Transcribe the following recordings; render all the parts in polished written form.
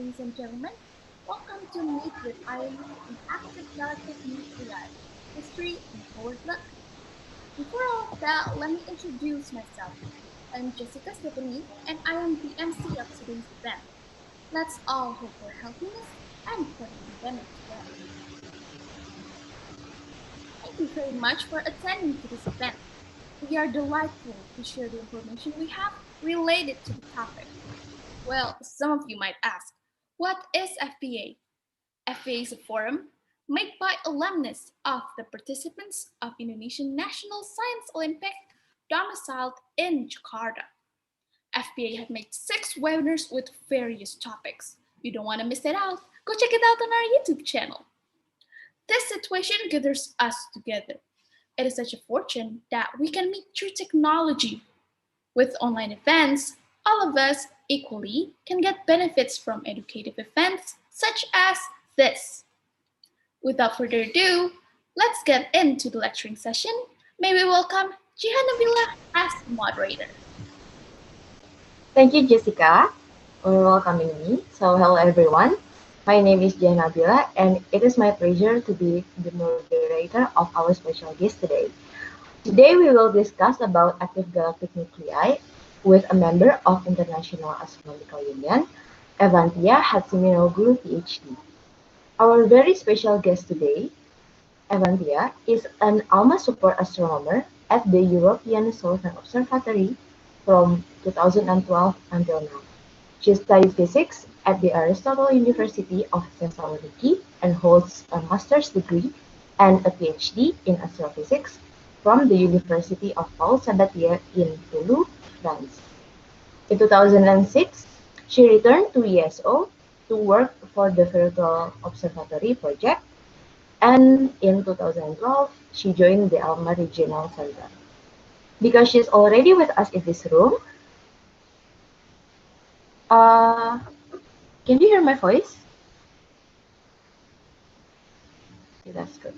ladies and gentlemen. Welcome to Meet with Irene in Active Galactic Nuclei, History and Forward Look. Before all of that, let me introduce myself. I'm Jessica Stephanie, and I am the MC of today's event. Let's all hope for healthiness and for the pandemic to end. Thank you very much for attending to this event. We are delightful to share the information we have related to the topic. Well, some of you might ask, what is FPA? FPA is a forum made by alumnus of the participants of Indonesian National Science Olympic domiciled in Jakarta. FPA has made 6 webinars with various topics. You don't want to miss it out. Go check it out on our YouTube channel. This situation gathers us together. It is such a fortune that we can meet through technology. With online events, all of us equally can get benefits from educative events such as this. Without further ado, let's get into the lecturing session. May we welcome Jihan as moderator. Thank you, Jessica, for welcoming me. So, hello everyone. My name is Jihan and it is my pleasure to be the moderator of our special guest today. Today we will discuss about active galactic nuclei with a member of International Astronomical Union, Evanthia Hatziminaoglou, PhD. Our very special guest today, Evanthia, is an Alma super astronomer at the European Southern Observatory from 2012 until now. She studied physics at the Aristotle University of Thessaloniki and holds a master's degree and a PhD in astrophysics from the University of Paul Sabatier in Toulouse, France. In 2006, she returned to ESO to work for the Virtual Observatory project, and in 2012, she joined the Alma Regional Center. Because she's already with us in this room, can you hear my voice? Okay, that's good.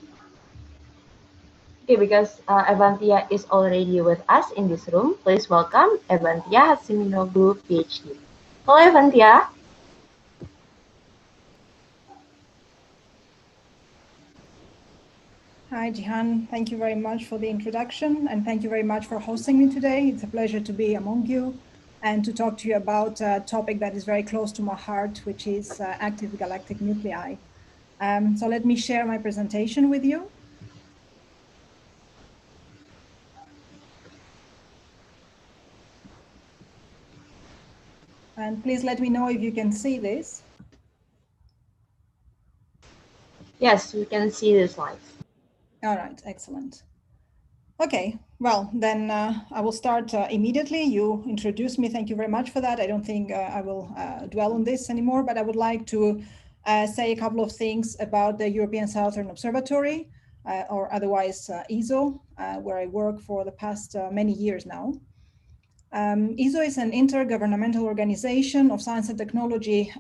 Okay, because Evanthia is already with us in this room, please welcome Evanthia Hatziminaoglou, PhD. Hello, Evanthia. Hi, Jihan. Thank you very much for the introduction, and thank you very much for hosting me today. It's a pleasure to be among you and to talk to you about a topic that is very close to my heart, which is active galactic nuclei. So let me share my presentation with you. And please let me know if you can see this. Yes, we can see the slides. All right, excellent. Okay, well, then I will start immediately. You introduced me. Thank you very much for that. I don't think I will dwell on this anymore, but I would like to say a couple of things about the European Southern Observatory, or otherwise ESO, where I work for the past many years now. ESO is an intergovernmental organization of science and technology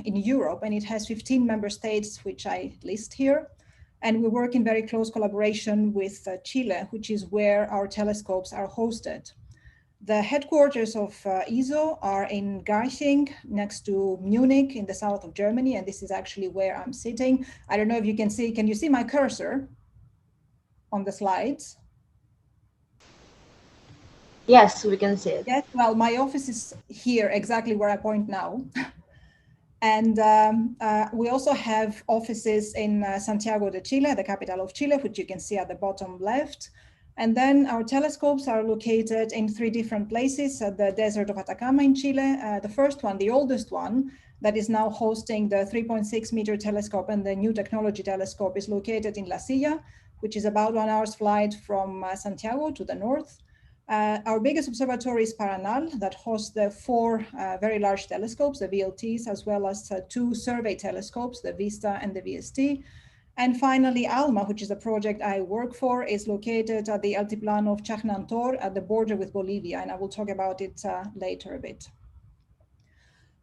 in Europe, and it has 15 member states, which I list here. And we work in very close collaboration with Chile, which is where our telescopes are hosted. The headquarters of ESO are in Garching, next to Munich in the south of Germany. And this is actually where I'm sitting. I don't know if you can see, can you see my cursor on the slides? Yes, we can see it. Yes, well, my office is here, exactly where I point now. And we also have offices in Santiago de Chile, the capital of Chile, which you can see at the bottom left. And then our telescopes are located in 3 different places at the desert of Atacama in Chile. The first one, the oldest one, that is now hosting the 3.6 meter telescope and the new technology telescope is located in La Silla, which is about 1 hour's flight from Santiago to the north. Our biggest observatory is Paranal, that hosts the 4 very large telescopes, the VLTs, as well as 2 survey telescopes, the VISTA and the VST. And finally, Alma, which is a project I work for, is located at the Altiplano of Chajnantor at the border with Bolivia, and I will talk about it later a bit.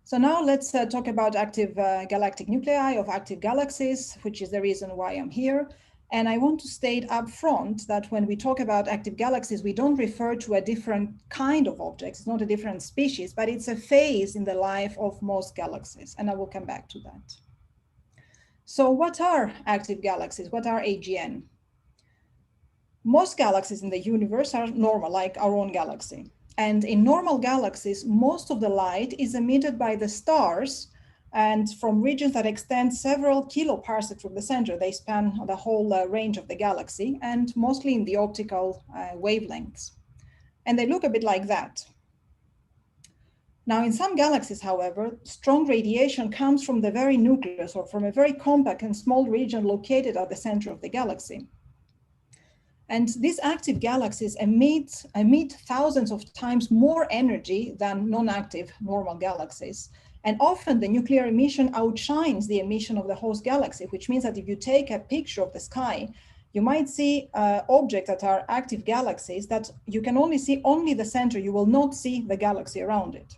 So now let's talk about active galactic nuclei of active galaxies, which is the reason why I'm here. And I want to state up front that when we talk about active galaxies, we don't refer to a different kind of object. It's not a different species, but it's a phase in the life of most galaxies. And I will come back to that. So what are active galaxies? What are AGN? Most galaxies in the universe are normal, like our own galaxy. And in normal galaxies, most of the light is emitted by the stars and from regions that extend several kiloparsecs from the center. They span the whole range of the galaxy and mostly in the optical wavelengths. And they look a bit like that. Now, in some galaxies, however, strong radiation comes from the very nucleus or from a very compact and small region located at the center of the galaxy. And these active galaxies emit thousands of times more energy than non-active normal galaxies. And often the nuclear emission outshines the emission of the host galaxy, which means that if you take a picture of the sky, you might see objects that are active galaxies that you can only see the center. You will not see the galaxy around it.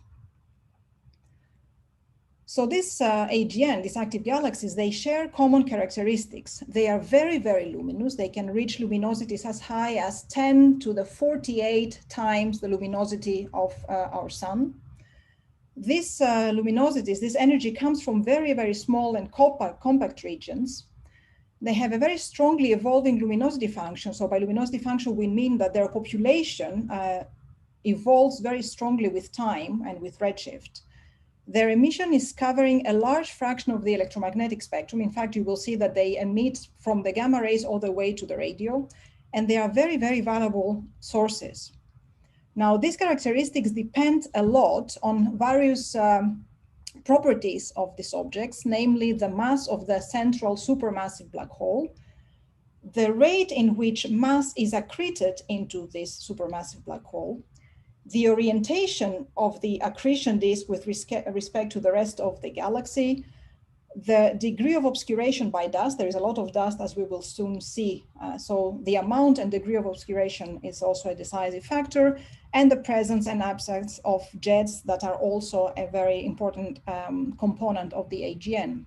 So this AGN, these active galaxies, they share common characteristics. They are very, very luminous. They can reach luminosities as high as 10 to the 48 times the luminosity of our sun. This luminosities, this energy comes from very, very small and compact regions. They have a very strongly evolving luminosity function. So by luminosity function, we mean that their population evolves very strongly with time and with redshift. Their emission is covering a large fraction of the electromagnetic spectrum. In fact, you will see that they emit from the gamma rays all the way to the radio, and they are very, very valuable sources. Now, these characteristics depend a lot on various properties of these objects, namely the mass of the central supermassive black hole, the rate in which mass is accreted into this supermassive black hole, the orientation of the accretion disk with respect to the rest of the galaxy, the degree of obscuration by dust. There is a lot of dust, as we will soon see. So the amount and degree of obscuration is also a decisive factor, and the presence and absence of jets that are also a very important component of the AGN.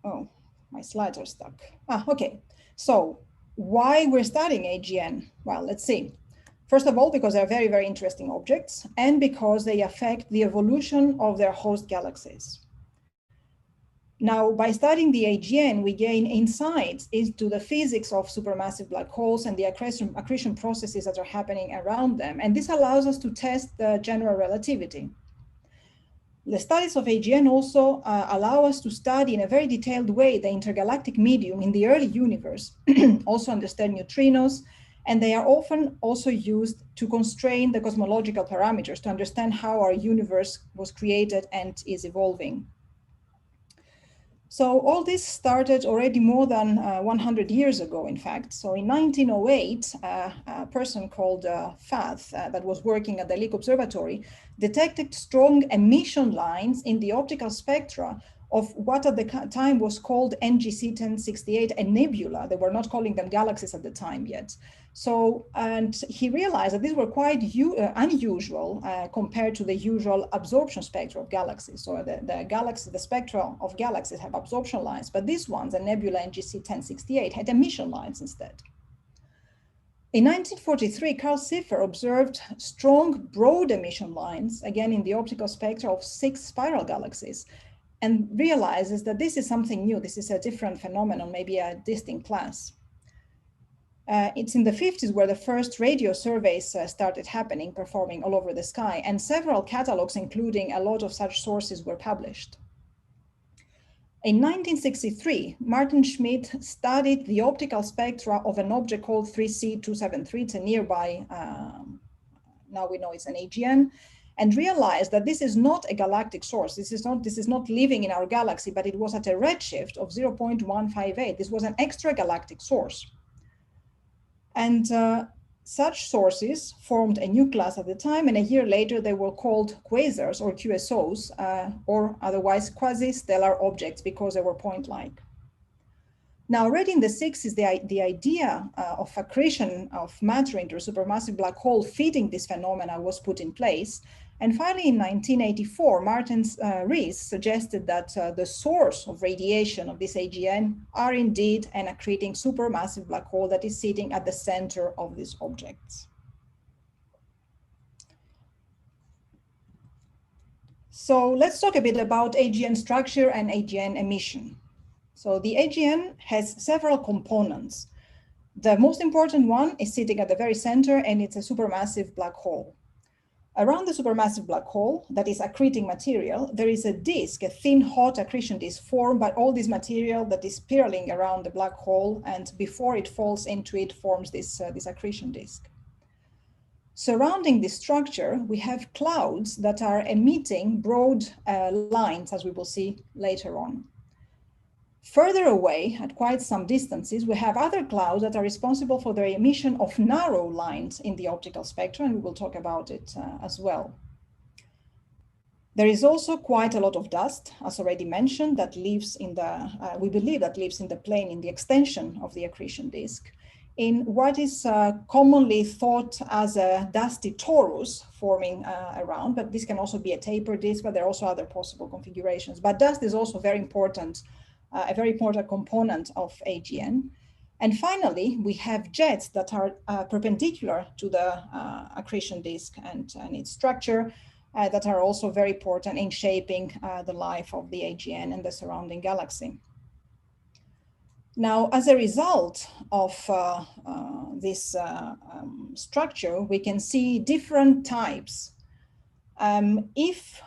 Oh, my slides are stuck. Okay. So why we're studying AGN? Well, let's see. First of all, because they're very, very interesting objects, and because they affect the evolution of their host galaxies. Now, by studying the AGN, we gain insights into the physics of supermassive black holes and the accretion processes that are happening around them. And this allows us to test the general relativity. The studies of AGN also allow us to study in a very detailed way the intergalactic medium in the early universe, also understand neutrinos, and they are often also used to constrain the cosmological parameters to understand how our universe was created and is evolving. So all this started already more than 100 years ago, in fact. So in 1908, a person called Fath, that was working at the Lick Observatory, detected strong emission lines in the optical spectra of what at the time was called NGC 1068, a nebula. They were not calling them galaxies at the time yet. So, and he realized that these were quite unusual compared to the usual absorption spectra of galaxies. So the spectra of galaxies have absorption lines, but these ones, the nebula NGC 1068, had emission lines instead. In 1943, Carl Siffer observed strong broad emission lines, again in the optical spectra of 6 spiral galaxies, and realizes that this is something new. This is a different phenomenon, maybe a distinct class. It's in the 50s where the first radio surveys started happening, performing all over the sky, and several catalogs, including a lot of such sources, were published. In 1963, Martin Schmidt studied the optical spectra of an object called 3C273. It's a nearby, now we know it's an AGN, and realized that this is not a galactic source. This is not living in our galaxy, but it was at a redshift of 0.158. This was an extragalactic source. And such sources formed a new class at the time, and a year later they were called quasars or QSOs, or otherwise quasi-stellar objects, because they were point-like. Now, already in the 60s, the idea of accretion of matter into a supermassive black hole feeding this phenomena was put in place. And finally, in 1984, Martin Rees suggested that the source of radiation of this AGN are indeed an accreting supermassive black hole that is sitting at the center of these objects. So let's talk a bit about AGN structure and AGN emission. So the AGN has several components. The most important one is sitting at the very center, and it's a supermassive black hole. Around the supermassive black hole, that is accreting material, there is a disk, a thin, hot accretion disk formed by all this material that is spiraling around the black hole, and before it falls into it, forms this accretion disk. Surrounding this structure, we have clouds that are emitting broad lines, as we will see later on. Further away, at quite some distances, we have other clouds that are responsible for the emission of narrow lines in the optical spectrum, and we will talk about it as well. There is also quite a lot of dust, as already mentioned, that lives in the, we believe that lives in the plane, in the extension of the accretion disk, in what is commonly thought as a dusty torus forming around, but this can also be a taper disk, but there are also other possible configurations. But dust is also very important, a very important component of AGN. And finally, we have jets that are perpendicular to the accretion disk and its structure that are also very important in shaping the life of the AGN and the surrounding galaxy. Now, as a result of this structure, we can see different types. If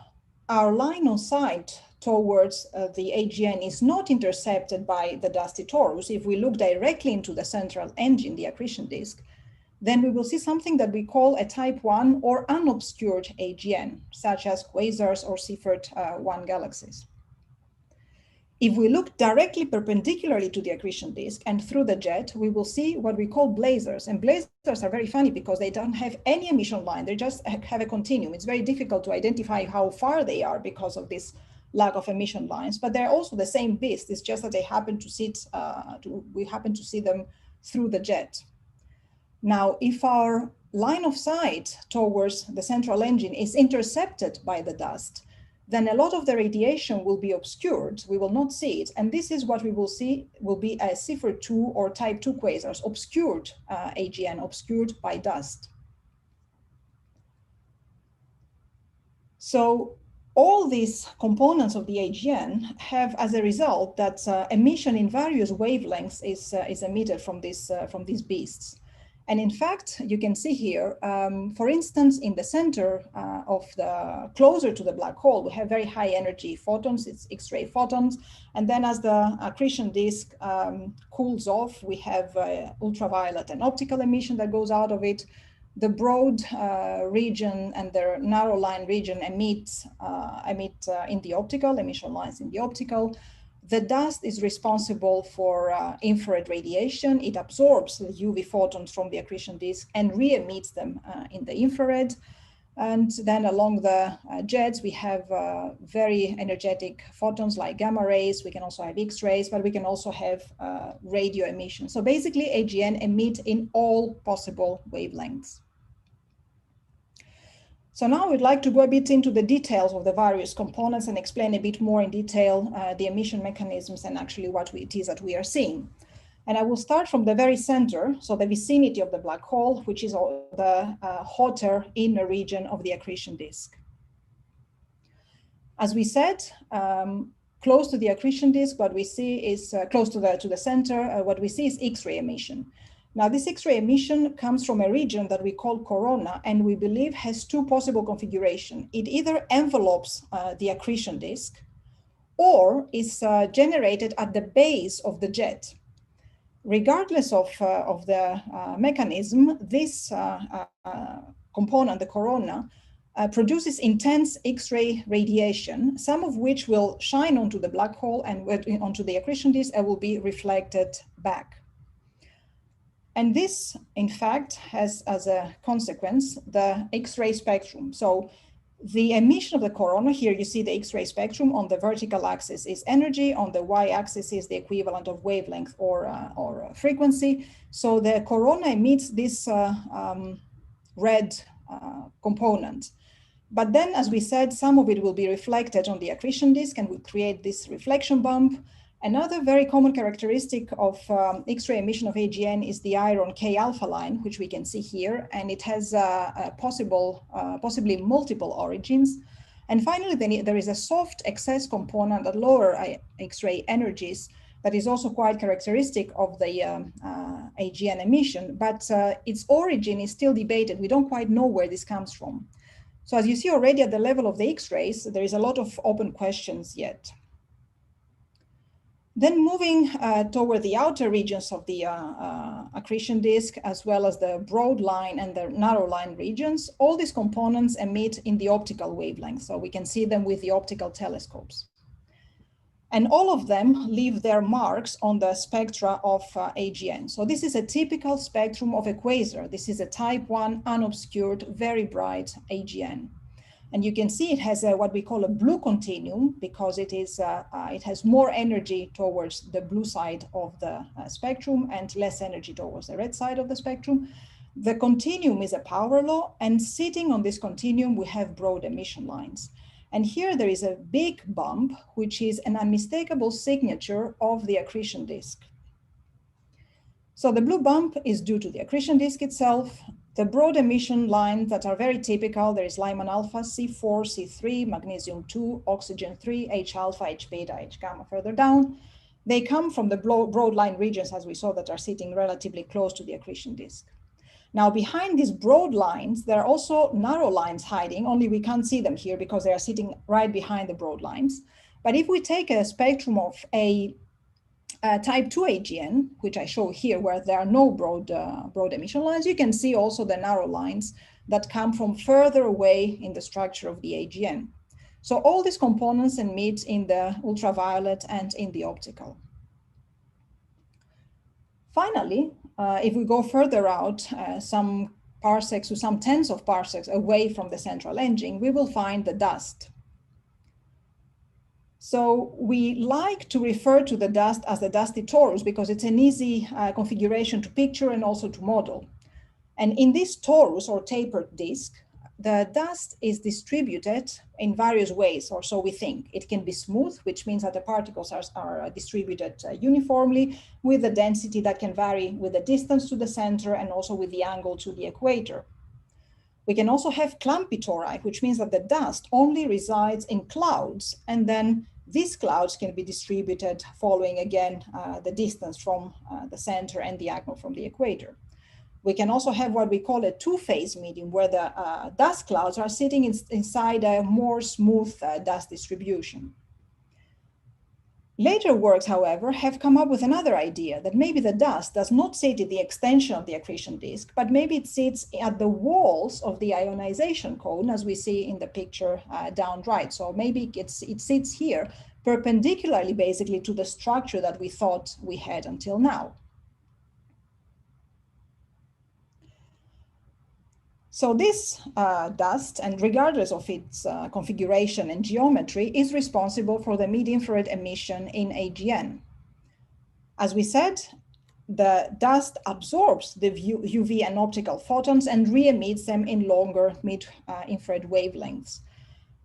our line of sight towards the AGN is not intercepted by the dusty torus, if we look directly into the central engine, the accretion disk, then we will see something that we call a type 1 or unobscured AGN, such as quasars or Seyfert 1 galaxies. If we look directly perpendicularly to the accretion disk and through the jet, we will see what we call blazars. And blazars are very funny because they don't have any emission line. They just have a continuum. It's very difficult to identify how far they are because of this lack of emission lines, but they're also the same beast. It's just that they happen to sit, we happen to see them through the jet. Now, if our line of sight towards the central engine is intercepted by the dust, then a lot of the radiation will be obscured. We will not see it. And this is what we will see will be a Seyfert 2 or type 2 quasars, obscured AGN, obscured by dust. So all these components of the AGN have as a result that emission in various wavelengths is emitted from these beasts. And in fact, you can see here, for instance, in the center of the, closer to the black hole, we have very high energy photons, it's X-ray photons. And then as the accretion disk cools off, we have ultraviolet and optical emission that goes out of it. The broad region and the narrow line region emit in the optical, emission lines in the optical. The dust is responsible for infrared radiation. It absorbs the UV photons from the accretion disk and re-emits them in the infrared. And then along the jets, we have very energetic photons like gamma rays. We can also have X-rays, but we can also have radio emission. So basically, AGN emit in all possible wavelengths. So now we'd like to go a bit into the details of the various components and explain a bit more in detail the emission mechanisms and actually what it is that we are seeing. And I will start from the very center, so the vicinity of the black hole, which is the hotter inner region of the accretion disk. As we said, close to the accretion disk, what we see is close to the center, what we see is X-ray emission. Now, this X-ray emission comes from a region that we call corona, and we believe has two possible configurations. It either envelopes the accretion disk or is generated at the base of the jet. Regardless of the mechanism, this component, the corona, produces intense X-ray radiation, some of which will shine onto the black hole and onto the accretion disk and will be reflected back. And this, in fact, has as a consequence the Xray spectrum. So The emission of the corona, here you see the X-ray spectrum. On the vertical axis is energy, on the y-axis is the equivalent of wavelength or frequency. So the corona emits this red component. But then, as we said, some of it will be reflected on the accretion disk and will create this reflection bump. Another very common characteristic of X-ray emission of AGN is the iron K alpha line, which we can see here, and it has possibly multiple origins. And finally, there is a soft excess component at lower X-ray energies that is also quite characteristic of the AGN emission, but its origin is still debated. We don't quite know where this comes from. So as you see already at the level of the X-rays, there is a lot of open questions yet. Then moving toward the outer regions of the accretion disk, as well as the broad line and the narrow line regions, all these components emit in the optical wavelength. So we can see them with the optical telescopes. And all of them leave their marks on the spectra of AGN. So this is a typical spectrum of a quasar. This is a type 1 unobscured, very bright AGN. And you can see it has what we call a blue continuum because it has more energy towards the blue side of the spectrum and less energy towards the red side of the spectrum. The continuum is a power law, and sitting on this continuum, we have broad emission lines. And here there is a big bump, which is an unmistakable signature of the accretion disk. So the blue bump is due to the accretion disk itself. The broad emission lines that are very typical, there is Lyman alpha, C4, C3, magnesium 2, oxygen 3, H alpha, H beta, H gamma further down. They come from the broad line regions, as we saw, that are sitting relatively close to the accretion disk. Now, behind these broad lines, there are also narrow lines hiding, only we can't see them here because they are sitting right behind the broad lines. But if we take a spectrum of a type 2 AGN, which I show here, where there are no broad emission lines, you can see also the narrow lines that come from further away in the structure of the AGN. So all these components emit in the ultraviolet and in the optical. Finally, if we go further out, some parsecs to some tens of parsecs away from the central engine, we will find the dust. So we like to refer to the dust as the dusty torus because it's an easy configuration to picture and also to model. And in this torus or tapered disk, the dust is distributed in various ways, or so we think. It can be smooth, which means that the particles are distributed uniformly with a density that can vary with the distance to the center and also with the angle to the equator. We can also have clumpy tori, which means that the dust only resides in clouds, and then these clouds can be distributed following, again, the distance from the center and the angle from the equator. We can also have what we call a two-phase medium, where the dust clouds are sitting inside a more smooth dust distribution. Later works, however, have come up with another idea, that maybe the dust does not sit at the extension of the accretion disk, but maybe it sits at the walls of the ionization cone, as we see in the picture down right. So maybe it sits here perpendicularly, basically, to the structure that we thought we had until now. So this dust, and regardless of its configuration and geometry, is responsible for the mid-infrared emission in AGN. As we said, the dust absorbs the UV and optical photons and re-emits them in longer mid-infrared wavelengths.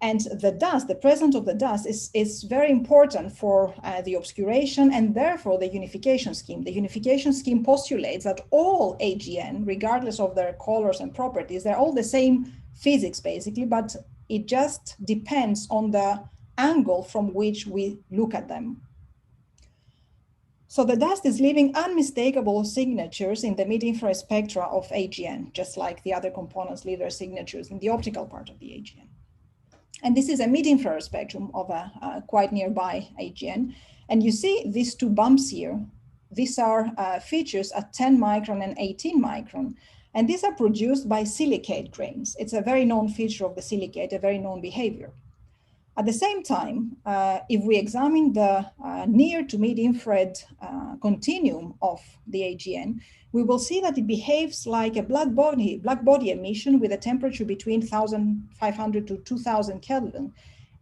And the dust, the presence of the dust is very important for the obscuration and therefore the unification scheme. The unification scheme postulates that all AGN, regardless of their colors and properties, they're all the same physics basically, but it just depends on the angle from which we look at them. So the dust is leaving unmistakable signatures in the mid-infrared spectra of AGN, just like the other components leave their signatures in the optical part of the AGN. And this is a mid-infrared spectrum of a quite nearby AGN. And you see these two bumps here. These are features at 10 micron and 18 micron. And these are produced by silicate grains. It's a very known feature of the silicate, a very known behavior. At the same time, if we examine the near to mid-infrared continuum of the AGN, we will see that it behaves like a black body emission with a temperature between 1,500 to 2,000 Kelvin.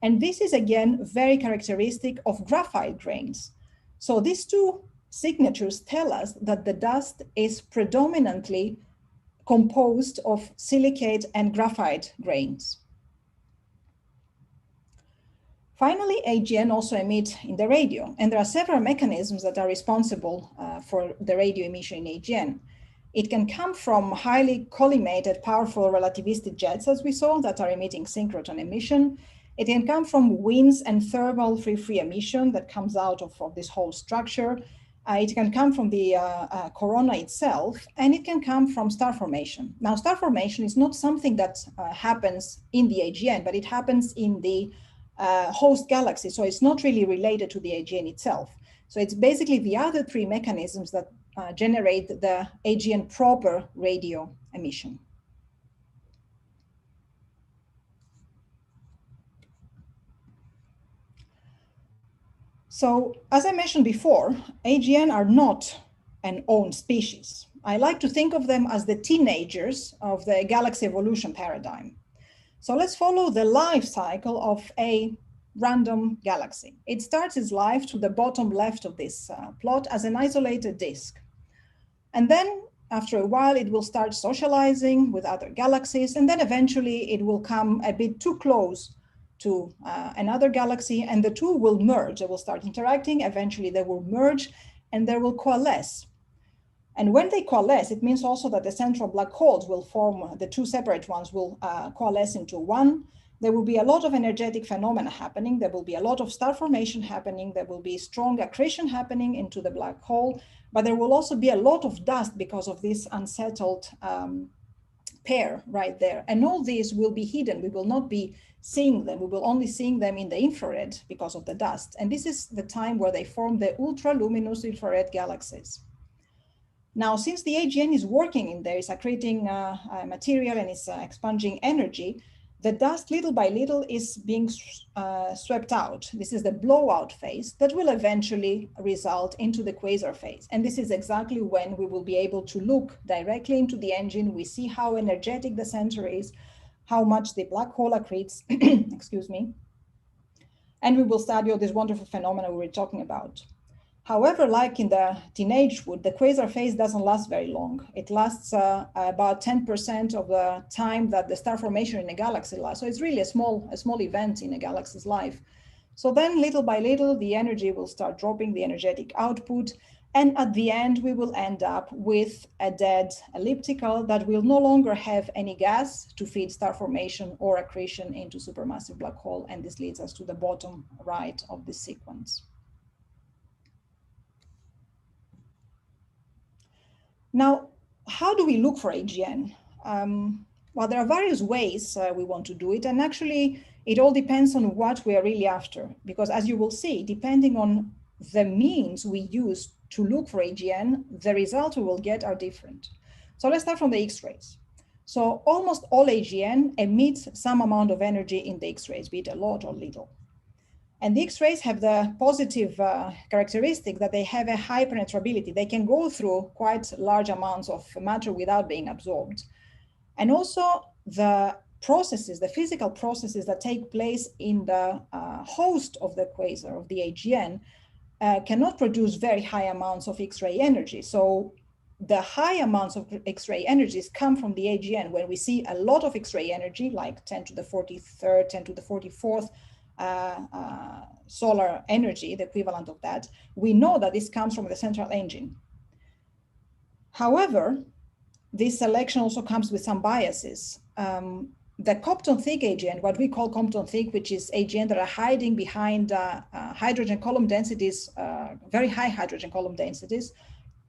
And this is again very characteristic of graphite grains. So these two signatures tell us that the dust is predominantly composed of silicate and graphite grains. Finally, AGN also emits in the radio, and there are several mechanisms that are responsible for the radio emission in AGN. It can come from highly collimated, powerful relativistic jets, as we saw, that are emitting synchrotron emission. It can come from winds and thermal free emission that comes out of this whole structure. It can come from the corona itself, and it can come from star formation. Now, star formation is not something that happens in the AGN, but it happens in the host galaxy, so it's not really related to the AGN itself. So it's basically the other three mechanisms that generate the AGN proper radio emission. So as I mentioned before, AGN are not an own species. I like to think of them as the teenagers of the galaxy evolution paradigm. So let's follow the life cycle of a random galaxy. It starts its life to the bottom left of this plot as an isolated disk. And then after a while, it will start socializing with other galaxies, and then eventually it will come a bit too close to another galaxy, and the two will merge. They will start interacting, eventually they will merge, and they will coalesce. And when they coalesce, it means also that the central black holes will form, the two separate ones will coalesce into one. There will be a lot of energetic phenomena happening. There will be a lot of star formation happening. There will be strong accretion happening into the black hole, but there will also be a lot of dust because of this unsettled pair right there. And all these will be hidden. We will not be seeing them. We will only seeing them in the infrared because of the dust. And this is the time where they form the ultra-luminous infrared galaxies. Now, since the AGN is working in there, it's accreting material and it's expunging energy, the dust little by little is being swept out. This is the blowout phase that will eventually result into the quasar phase. And this is exactly when we will be able to look directly into the engine. We see how energetic the center is, how much the black hole accretes, excuse me, and we will study all these wonderful phenomena we were talking about. However, like in the teenagehood, the quasar phase doesn't last very long. It lasts about 10% of the time that the star formation in a galaxy lasts. So it's really a small event in a galaxy's life. So then little by little, the energy will start dropping, the energetic output. And at the end, we will end up with a dead elliptical that will no longer have any gas to feed star formation or accretion into supermassive black hole. And this leads us to the bottom right of this sequence. Now, how do we look for AGN? Well, there are various ways we want to do it, and actually it all depends on what we are really after, because as you will see, depending on the means we use to look for AGN, the results we will get are different. So let's start from the X-rays. So almost all AGN emits some amount of energy in the X-rays, be it a lot or little. And the X-rays have the positive characteristic that they have a high penetrability. They can go through quite large amounts of matter without being absorbed. And also the processes, the physical processes that take place in the host of the quasar, of the AGN, cannot produce very high amounts of X-ray energy. So the high amounts of X-ray energies come from the AGN. When we see a lot of X-ray energy, like 10 to the 43rd, 10 to the 44th, solar energy, the equivalent of that, we know that this comes from the central engine. However, this selection also comes with some biases. The Compton-thick AGN, what we call Compton-thick, which is AGN that are hiding behind hydrogen column densities, very high hydrogen column densities,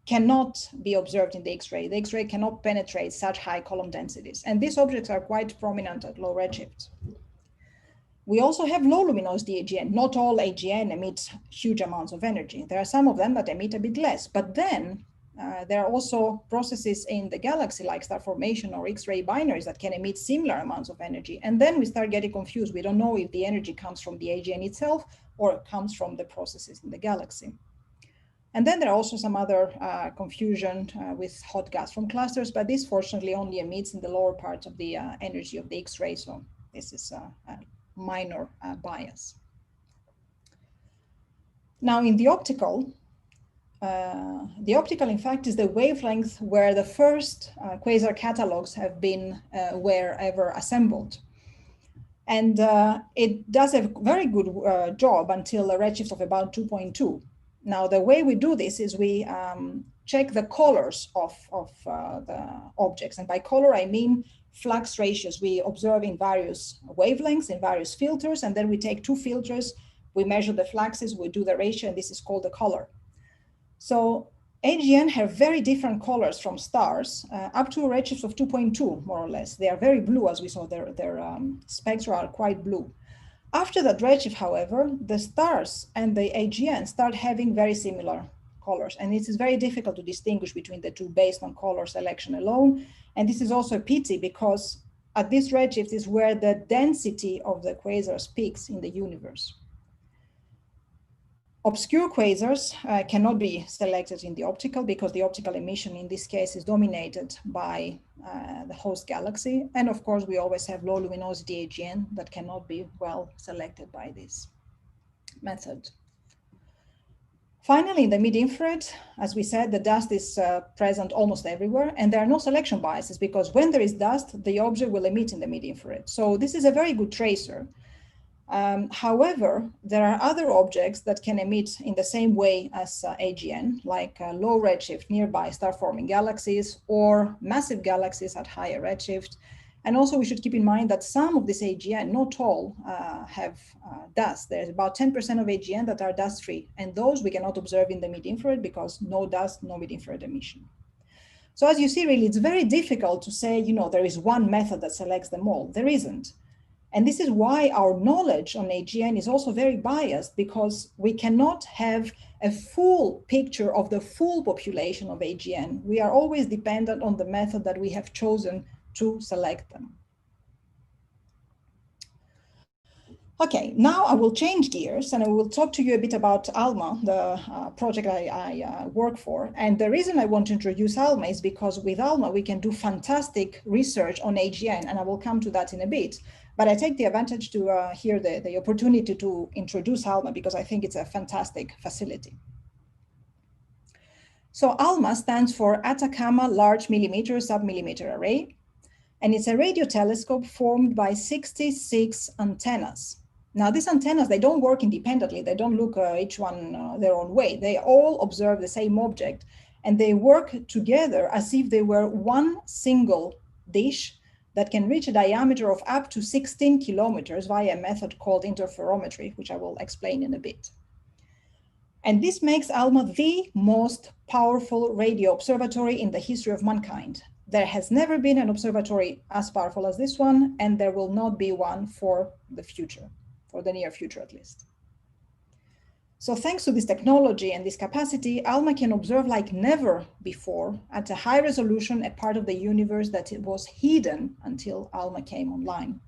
cannot be observed in the X-ray. The X-ray cannot penetrate such high column densities. And these objects are quite prominent at low redshift. We also have low luminosity AGN. Not all AGN emit huge amounts of energy. There are some of them that emit a bit less, but then there are also processes in the galaxy like star formation or X-ray binaries that can emit similar amounts of energy. And then we start getting confused. We don't know if the energy comes from the AGN itself or comes from the processes in the galaxy. And then there are also some other confusion with hot gas from clusters, but this fortunately only emits in the lower part of the energy of the X-ray. So this is a minor bias. Now in the optical, in fact, is the wavelength where the first quasar catalogs have been wherever assembled. And it does a very good job until a redshift of about 2.2. Now, the way we do this is we check the colors of the objects. And by color, I mean flux ratios. We observe in various wavelengths, in various filters, and then we take two filters, we measure the fluxes, we do the ratio, and this is called the color. So AGN have very different colors from stars, up to a redshift of 2.2, more or less. They are very blue, as we saw, their spectra are quite blue. After that redshift, however, the stars and the AGN start having very similar colors. And it is very difficult to distinguish between the two based on color selection alone. And this is also a pity because at this redshift is where the density of the quasars peaks in the universe. Obscure quasars cannot be selected in the optical because the optical emission in this case is dominated by the host galaxy. And of course, we always have low luminosity AGN that cannot be well selected by this method. Finally, in the mid-infrared, as we said, the dust is present almost everywhere, and there are no selection biases because when there is dust, the object will emit in the mid-infrared. So this is a very good tracer. However, there are other objects that can emit in the same way as AGN, like low redshift nearby star-forming galaxies or massive galaxies at higher redshift. And also we should keep in mind that some of this AGN, not all, have dust. There's about 10% of AGN that are dust-free, and those we cannot observe in the mid-infrared because no dust, no mid-infrared emission. So as you see, really, it's very difficult to say, there is one method that selects them all. There isn't. And this is why our knowledge on AGN is also very biased, because we cannot have a full picture of the full population of AGN. We are always dependent on the method that we have chosen to select them. Okay, now I will change gears and I will talk to you a bit about Alma, the project I work for. And the reason I want to introduce Alma is because with Alma, we can do fantastic research on AGN, and I will come to that in a bit. But I take the advantage to hear the opportunity to introduce Alma because I think it's a fantastic facility. So Alma stands for Atacama Large Millimeter Submillimeter Array, and it's a radio telescope formed by 66 antennas. Now these antennas, they don't work independently. They don't look each one their own way. They all observe the same object, and they work together as if they were one single dish that can reach a diameter of up to 16 kilometers via a method called interferometry, which I will explain in a bit. And this makes Alma the most powerful radio observatory in the history of mankind. There has never been an observatory as powerful as this one, and there will not be one for the future, for the near future at least. So thanks to this technology and this capacity, Alma can observe like never before at a high resolution, a part of the universe that it was hidden until Alma came online.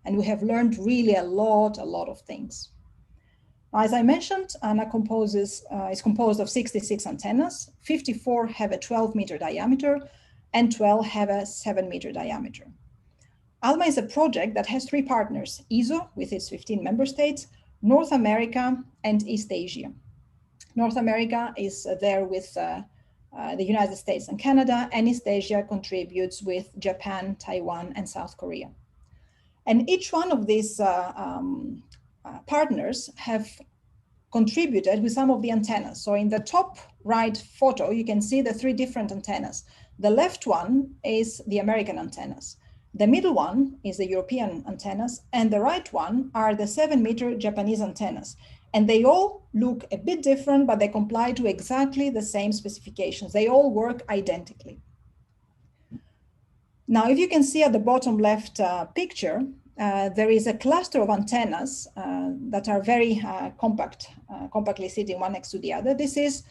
And we have learned really a lot of things. Now, as I mentioned, Alma is composed of 66 antennas. 54 have a 12-meter diameter and 12 have a 7-meter diameter. Alma is a project that has three partners: ESO with its 15 member states, North America, and East Asia. North America is there with the United States and Canada, and East Asia contributes with Japan, Taiwan, and South Korea. And each one of these partners have contributed with some of the antennas. So in the top right photo, you can see the three different antennas. The left one is the American antennas. The middle one is the European antennas, and the right one are the 7-meter Japanese antennas. And they all look a bit different, but they comply to exactly the same specifications. They all work identically. Now, if you can see at the bottom left picture, there is a cluster of antennas that are very compactly sitting one next to the other. This is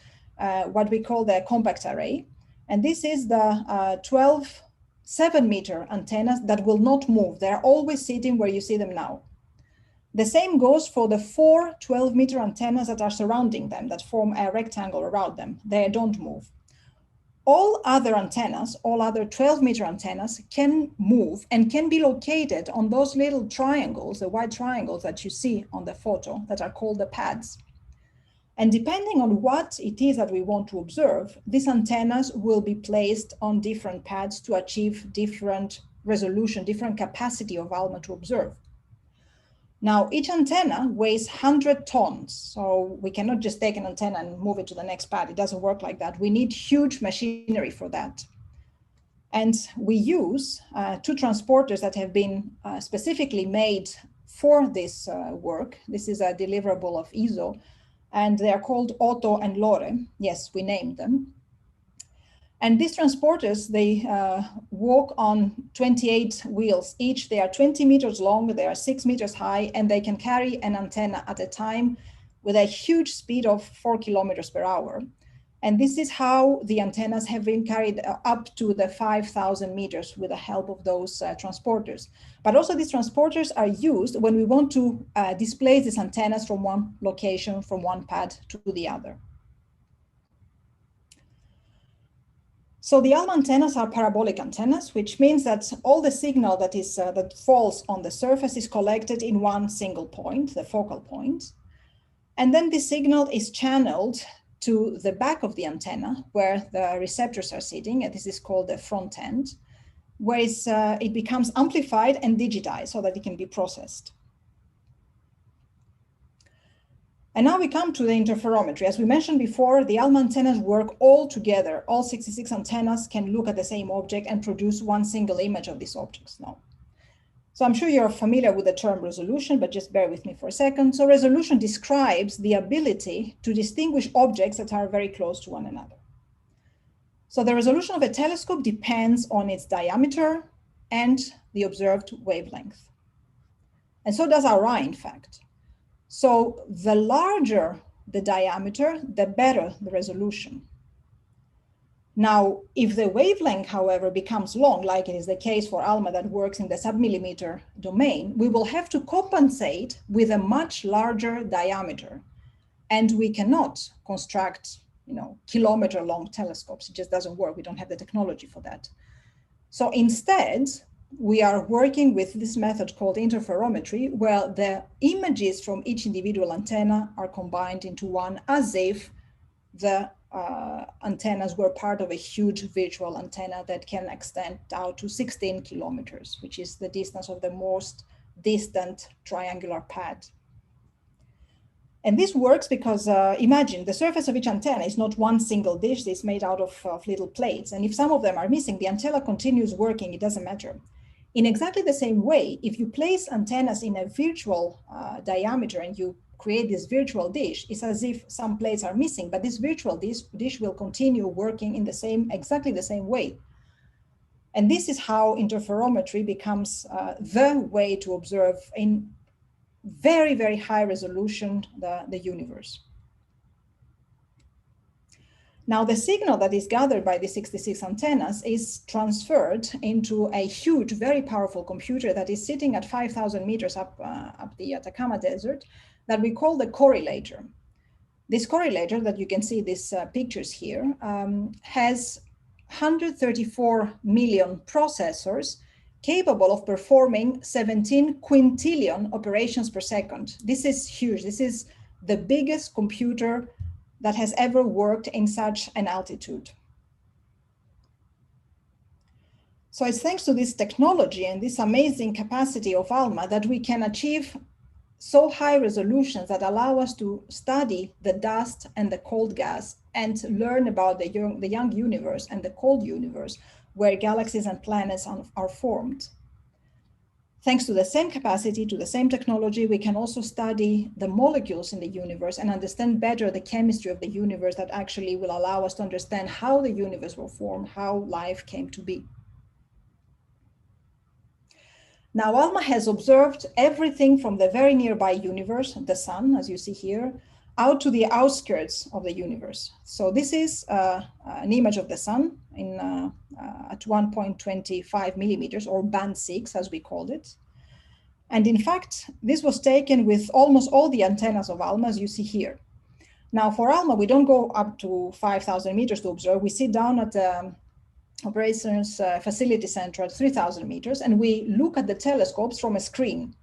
what we call the compact array. And this is the 12 7-meter antennas that will not move. They're always sitting where you see them now. The same goes for the 4 12-meter antennas that are surrounding them, that form a rectangle around them. They don't move. All other antennas, all other 12-meter antennas can move and can be located on those little triangles, the white triangles that you see on the photo that are called the pads. And depending on what it is that we want to observe, these antennas will be placed on different pads to achieve different resolution, different capacity of Alma to observe. Now, each antenna weighs 100 tons. So we cannot just take an antenna and move it to the next pad. It doesn't work like that. We need huge machinery for that. And we use 2 transporters that have been specifically made for this work. This is a deliverable of ESO. And they are called Otto and Lore. Yes, we named them. And these transporters, they walk on 28 wheels each. They are 20 meters long, they are 6 meters high, and they can carry an antenna at a time with a huge speed of 4 kilometers per hour. And this is how the antennas have been carried up to the 5,000 meters with the help of those transporters. But also these transporters are used when we want to displace these antennas from one location, from one pad to the other. So the Alma antennas are parabolic antennas, which means that all the signal that falls on the surface is collected in one single point, the focal point. And then the signal is channeled to the back of the antenna where the receptors are sitting, and this is called the front end, where it becomes amplified and digitized so that it can be processed. And now we come to the interferometry. As we mentioned before, the Alma antennas work all together. All 66 antennas can look at the same object and produce one single image of these objects now. So I'm sure you're familiar with the term resolution, but just bear with me for a second. So resolution describes the ability to distinguish objects that are very close to one another. So the resolution of a telescope depends on its diameter and the observed wavelength. And so does our eye, in fact. So the larger the diameter, the better the resolution. Now, if the wavelength, however, becomes long, like it is the case for Alma that works in the submillimeter domain, we will have to compensate with a much larger diameter. And we cannot construct, kilometer-long telescopes. It just doesn't work. We don't have the technology for that. So instead, we are working with this method called interferometry, where the images from each individual antenna are combined into one, as if the antennas were part of a huge virtual antenna that can extend out to 16 kilometers, which is the distance of the most distant triangular pad. And this works because imagine the surface of each antenna is not one single dish, it's made out of little plates. And if some of them are missing, the antenna continues working, it doesn't matter. In exactly the same way, if you place antennas in a virtual diameter and you create this virtual dish, it's as if some plates are missing, but this virtual dish will continue working in exactly the same way. And this is how interferometry becomes the way to observe in very, very high resolution the universe. Now, the signal that is gathered by the 66 antennas is transferred into a huge, very powerful computer that is sitting at 5,000 meters up the Atacama Desert that we call the correlator. This correlator that you can see these pictures here has 134 million processors capable of performing 17 quintillion operations per second. This is huge. This is the biggest computer that has ever worked in such an altitude. So it's thanks to this technology and this amazing capacity of Alma that we can achieve so high resolutions that allow us to study the dust and the cold gas and learn about the young universe and the cold universe where galaxies and planets are formed. Thanks to the same capacity, to the same technology, we can also study the molecules in the universe and understand better the chemistry of the universe that actually will allow us to understand how the universe will form, how life came to be. Now, Alma has observed everything from the very nearby universe, the sun, as you see here, out to the outskirts of the universe. So this is an image of the sun at 1.25 millimeters, or band 6 as we called it. And in fact, this was taken with almost all the antennas of Alma, as you see here. Now for Alma, we don't go up to 5,000 meters to observe. We sit down at the operations facility center at 3,000 meters, and we look at the telescopes from a screen.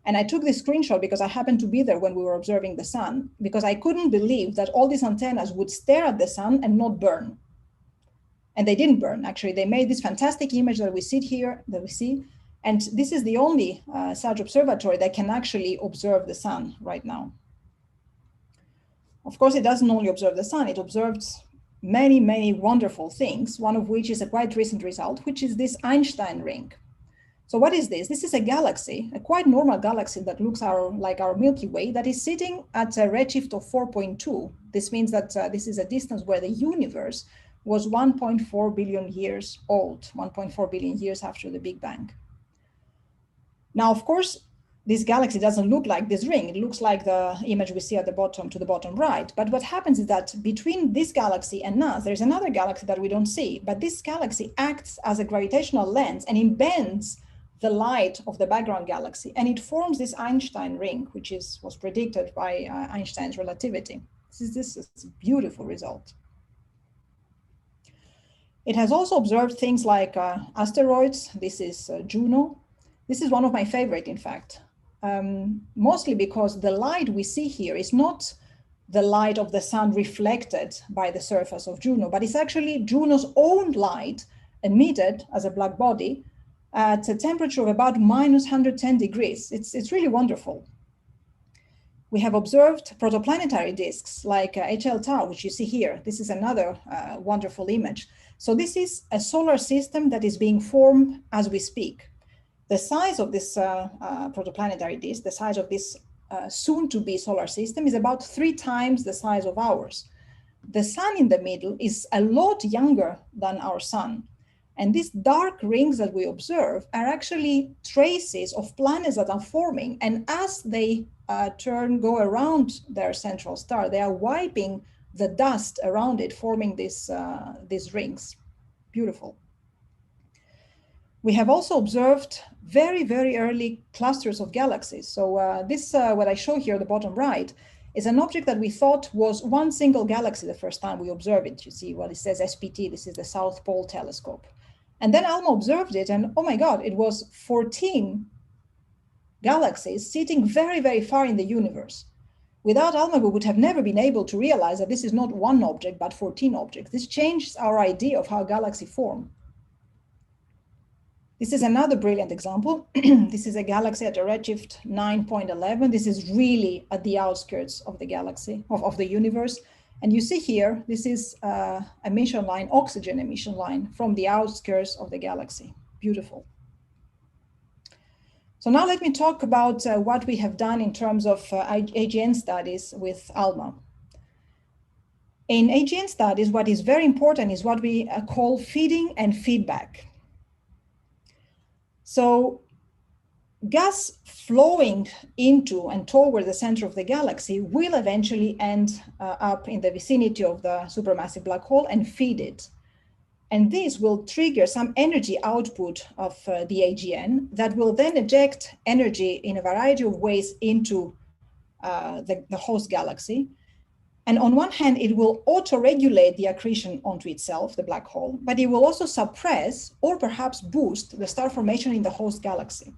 And I took this screenshot because I happened to be there when we were observing the sun, because I couldn't believe that all these antennas would stare at the sun and not burn. And they didn't burn, actually. They made this fantastic image that we see. And this is the only such observatory that can actually observe the sun right now. Of course, it doesn't only observe the sun, it observes many, many wonderful things, one of which is a quite recent result, which is this Einstein Ring. So what is this? This is a galaxy, a quite normal galaxy that looks like our Milky Way, that is sitting at a redshift of 4.2. This means that this is a distance where the universe was 1.4 billion years old, 1.4 billion years after the Big Bang. Now, of course, this galaxy doesn't look like this ring. It looks like the image we see at the bottom, to the bottom right. But what happens is that between this galaxy and us, there's another galaxy that we don't see. But this galaxy acts as a gravitational lens, and it bends the light of the background galaxy, and it forms this Einstein ring, which was predicted by Einstein's relativity. This is a beautiful result. It has also observed things like asteroids. This is Juno. This is one of my favorite, in fact, mostly because the light we see here is not the light of the sun reflected by the surface of Juno, but it's actually Juno's own light emitted as a black body at a temperature of about minus 110 degrees. It's really wonderful. We have observed protoplanetary disks like HL Tau, which you see here. This is another wonderful image. So this is a solar system that is being formed as we speak. The size of this protoplanetary disk, the size of this soon-to-be solar system, is about 3 times the size of ours. The sun in the middle is a lot younger than our sun. And these dark rings that we observe are actually traces of planets that are forming. And as they go around their central star, they are wiping the dust around it, forming these rings. Beautiful. We have also observed very, very early clusters of galaxies. So what I show here at the bottom right is an object that we thought was one single galaxy the first time we observed it. You see what it says SPT, this is the South Pole Telescope. And then Alma observed it, and oh my God, it was 14 galaxies sitting very, very far in the universe. Without Alma, we would have never been able to realize that this is not one object, but 14 objects. This changed our idea of how galaxies form. This is another brilliant example. This is a galaxy at a redshift 9.11. This is really at the outskirts of the galaxy, of the universe. And you see here, this is emission line, oxygen emission line from the outskirts of the galaxy. Beautiful. So now let me talk about what we have done in terms of AGN studies with Alma. In AGN studies, what is very important is what we call feeding and feedback. So gas flowing into and toward the center of the galaxy will eventually end up in the vicinity of the supermassive black hole and feed it. And this will trigger some energy output of the AGN that will then eject energy in a variety of ways into the host galaxy. And on one hand, it will auto-regulate the accretion onto itself, the black hole, but it will also suppress or perhaps boost the star formation in the host galaxy.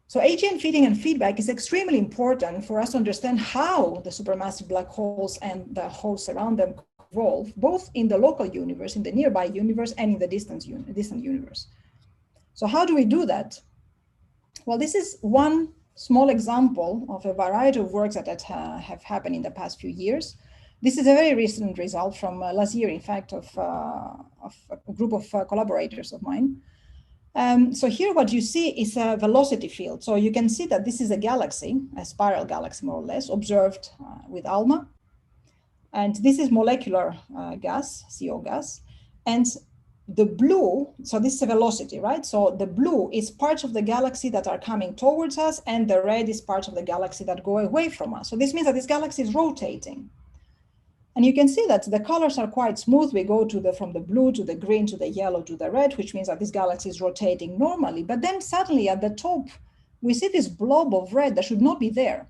So AGN feeding and feedback is extremely important for us to understand how the supermassive black holes and the hosts around them evolve, both in the local universe, in the nearby universe, and in the distant universe. So how do we do that? Well, this is one small example of a variety of works that have happened in the past few years. This is a very recent result from last year, in fact, of a group of collaborators of mine. So here what you see is a velocity field. So you can see that this is a galaxy, a spiral galaxy more or less, observed with Alma. And this is molecular gas, CO gas. And the blue, so this is a velocity, right? So the blue is parts of the galaxy that are coming towards us, and the red is parts of the galaxy that go away from us. So this means that this galaxy is rotating. And you can see that the colors are quite smooth. We go to from the blue to the green to the yellow to the red, which means that this galaxy is rotating normally. But then suddenly at the top, we see this blob of red that should not be there.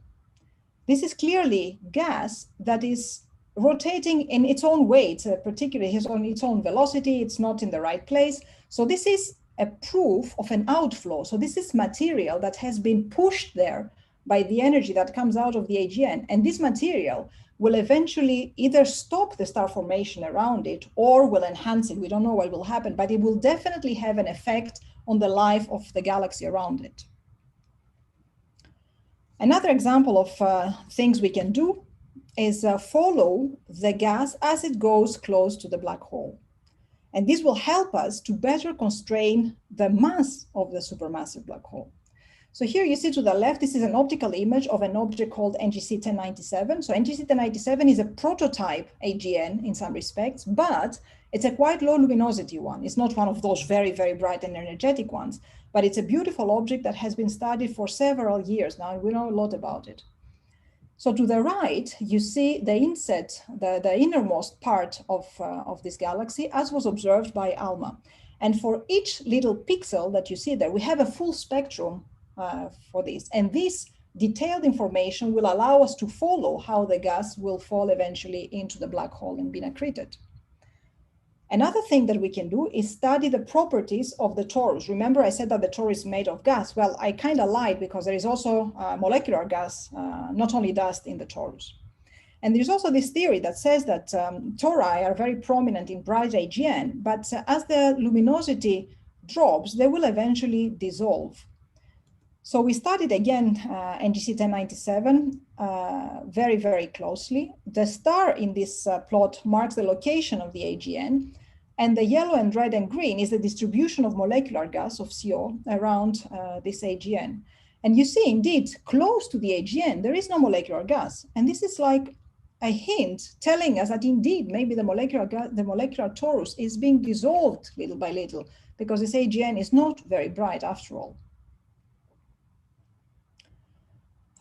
This is clearly gas that is rotating in its own way. It's particularly on its own velocity. It's not in the right place. So this is a proof of an outflow. So this is material that has been pushed there by the energy that comes out of the AGN. And this material will eventually either stop the star formation around it or will enhance it. We don't know what will happen, but it will definitely have an effect on the life of the galaxy around it. Another example of things we can do is follow the gas as it goes close to the black hole. And this will help us to better constrain the mass of the supermassive black hole. So here you see to the left, this is an optical image of an object called NGC 1097. So NGC 1097 is a prototype AGN in some respects, but it's a quite low luminosity one. It's not one of those very, very bright and energetic ones, but it's a beautiful object that has been studied for several years now, and we know a lot about it. So to the right, you see the inset, the innermost part of this galaxy, as was observed by Alma. And for each little pixel that you see there, we have a full spectrum for this. And this detailed information will allow us to follow how the gas will fall eventually into the black hole and be accreted. Another thing that we can do is study the properties of the torus. Remember I said that the torus is made of gas. Well, I kind of lied because there is also molecular gas, not only dust in the torus. And there's also this theory that says that tori are very prominent in bright AGN, but as the luminosity drops, they will eventually dissolve. So we studied again NGC 1097 very, very closely. The star in this plot marks the location of the AGN, and the yellow and red and green is the distribution of molecular gas of CO around this AGN. And you see, indeed, close to the AGN, there is no molecular gas. And this is like a hint telling us that indeed, maybe the molecular torus is being dissolved little by little, because this AGN is not very bright after all.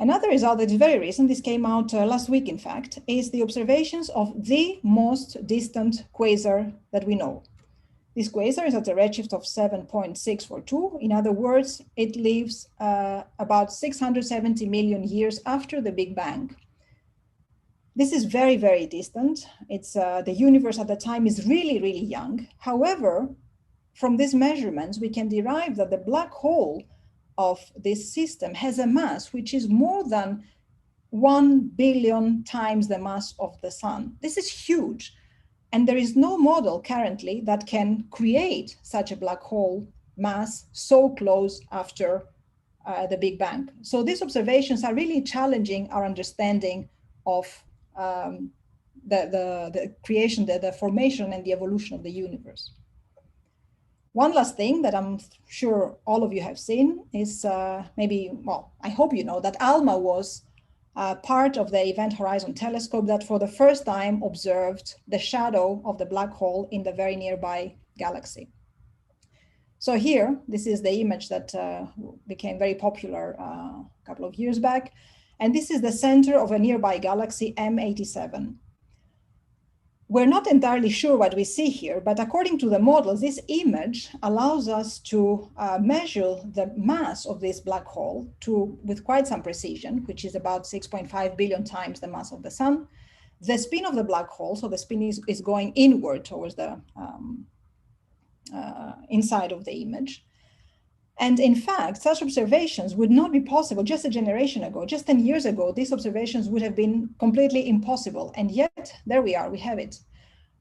Another result that is very recent, this came out last week in fact, is the observations of the most distant quasar that we know. This quasar is at a redshift of 7.642. In other words, it lives about 670 million years after the Big Bang. This is very, very distant. It's the universe at the time is really, really young. However, from these measurements, we can derive that the black hole of this system has a mass which is more than 1 billion times the mass of the sun. This is huge. And there is no model currently that can create such a black hole mass so close after the Big Bang. So these observations are really challenging our understanding of the creation, the formation and the evolution of the universe. One last thing that I'm sure all of you have seen is maybe, well, I hope you know that Alma was part of the Event Horizon telescope that for the first time observed the shadow of the black hole in the very nearby galaxy. So here, this is the image that became very popular a couple of years back. And this is the center of a nearby galaxy, M87. We're not entirely sure what we see here, but according to the models, this image allows us to measure the mass of this black hole with quite some precision, which is about 6.5 billion times the mass of the sun. The spin of the black hole, so the spin is going inward towards the inside of the image. And in fact, such observations would not be possible just a generation ago. Just 10 years ago, these observations would have been completely impossible. And yet, there we are, we have it.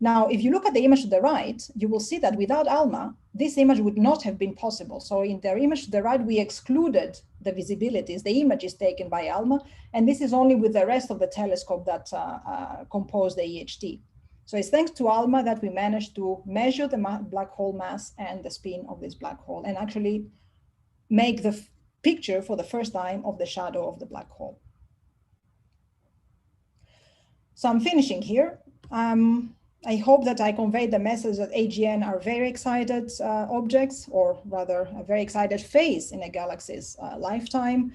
Now, if you look at the image to the right, you will see that without Alma, this image would not have been possible. So in the image to the right, we excluded the visibilities. The image is taken by Alma, and this is only with the rest of the telescope that compose the EHT. So it's thanks to Alma that we managed to measure the black hole mass and the spin of this black hole, and actually make the picture for the first time of the shadow of the black hole. So I'm finishing here. I hope that I conveyed the message that AGN are very excited objects, or rather a very excited phase in a galaxy's lifetime,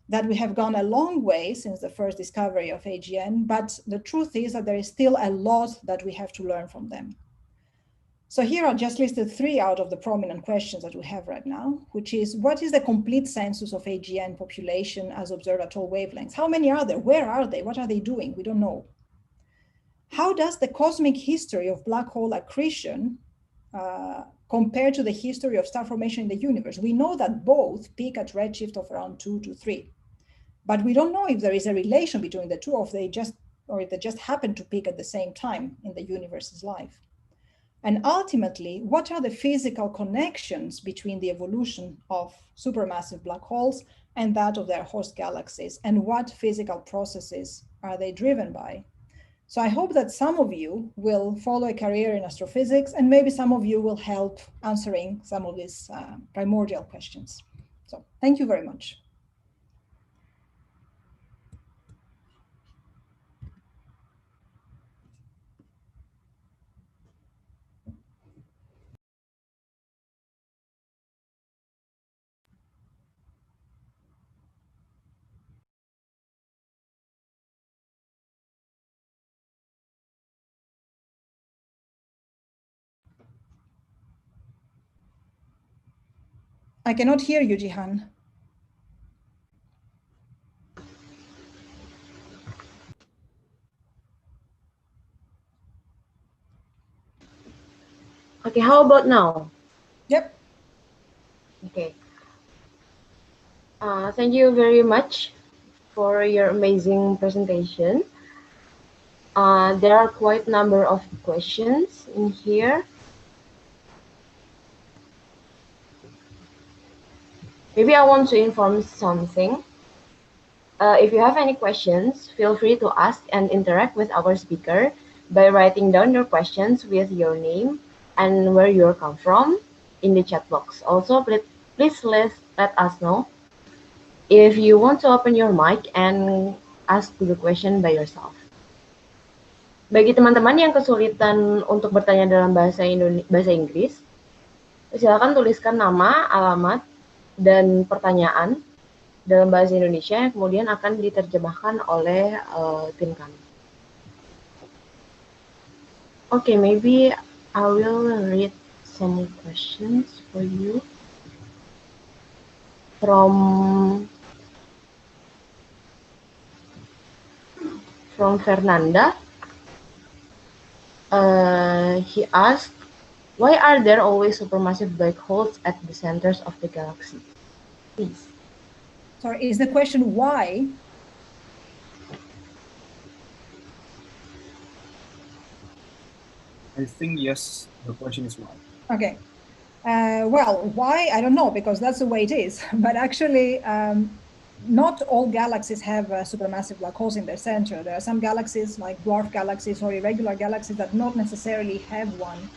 that we have gone a long way since the first discovery of AGN, but the truth is that there is still a lot that we have to learn from them. So here I just listed 3 out of the prominent questions that we have right now, which is, what is the complete census of AGN population as observed at all wavelengths? How many are there? Where are they? What are they doing? We don't know. How does the cosmic history of black hole accretion compare to the history of star formation in the universe? We know that both peak at redshift of around 2 to 3, but we don't know if there is a relation between the two, or if they just happen to peak at the same time in the universe's life. And ultimately, what are the physical connections between the evolution of supermassive black holes and that of their host galaxies, and what physical processes are they driven by? So I hope that some of you will follow a career in astrophysics, and maybe some of you will help answering some of these primordial questions. So thank you very much. I cannot hear you, Jihan. Okay, how about now? Yep. Okay. Thank you very much for your amazing presentation. There are quite a number of questions in here. Maybe I want to inform something. If you have any questions, feel free to ask and interact with our speaker by writing down your questions with your name and where you come from in the chat box. Also, please let us know if you want to open your mic and ask the question by yourself. Bagi teman-teman yang kesulitan untuk bertanya dalam bahasa Inggris, silakan tuliskan nama, alamat, dan pertanyaan dalam bahasa Indonesia yang kemudian akan diterjemahkan oleh tim kami. Okay, maybe I will read some questions for you from Fernanda. He asked, why are there always supermassive black holes at the centers of the galaxy? Please. Sorry, is the question why? I think yes, the question is why. Okay. Well, why? I don't know, because that's the way it is. But actually, not all galaxies have supermassive black holes in their center. There are some galaxies, like dwarf galaxies or irregular galaxies, that not necessarily have one.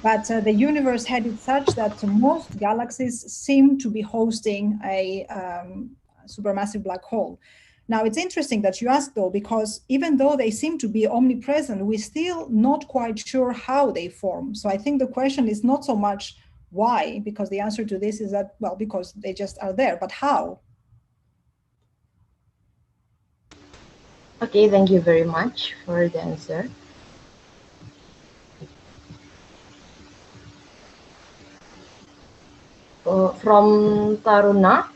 But the universe had it such that most galaxies seem to be hosting a supermassive black hole. Now, it's interesting that you ask, though, because even though they seem to be omnipresent, we're still not quite sure how they form. So I think the question is not so much why, because the answer to this is that, well, because they just are there, but how? Okay, thank you very much for the answer. From Taruna,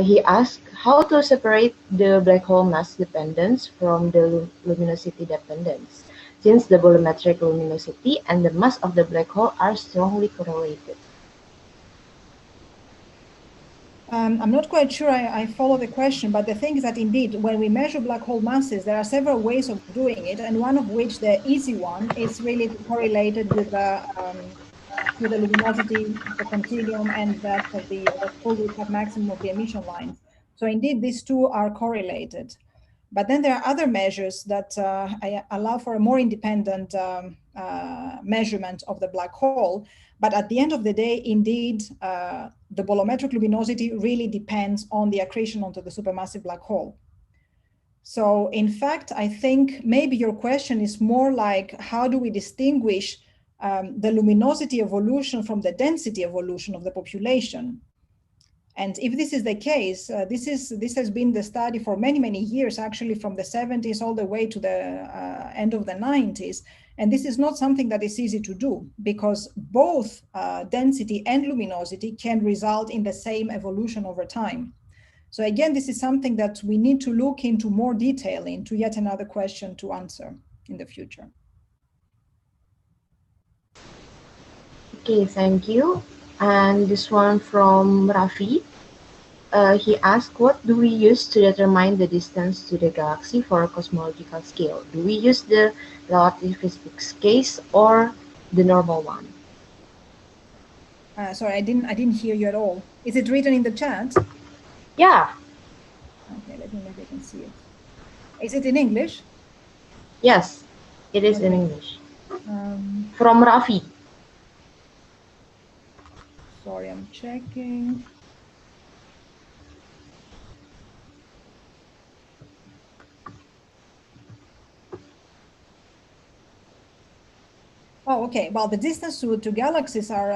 he asked how to separate the black hole mass dependence from the luminosity dependence, since the volumetric luminosity and the mass of the black hole are strongly correlated. I'm not quite sure I follow the question, but the thing is that indeed, when we measure black hole masses, there are several ways of doing it, and one of which, the easy one, is really correlated with the luminosity, the continuum, and that of the full width of maximum of the emission lines. So indeed, these two are correlated. But then there are other measures that allow for a more independent measurement of the black hole. But at the end of the day, indeed, the bolometric luminosity really depends on the accretion onto the supermassive black hole. So in fact, I think maybe your question is more like, how do we distinguish the luminosity evolution from the density evolution of the population? And if this is the case, this has been the study for many, many years, actually from the 70s all the way to the end of the 90s. And this is not something that is easy to do, because both density and luminosity can result in the same evolution over time. So again, this is something that we need to look into more detail into, yet another question to answer in the future. Okay, thank you. And this one from Rafi. He asked, what do we use to determine the distance to the galaxy for a cosmological scale? Do we use the relativistic case or the normal one? Sorry, I didn't hear you at all. Is it written in the chat? Yeah. Okay, let me maybe I can see it. Is it in English? Yes, it is in Okay. English. From Rafi. Sorry, I'm checking. Oh, okay. Well, the distance to galaxies are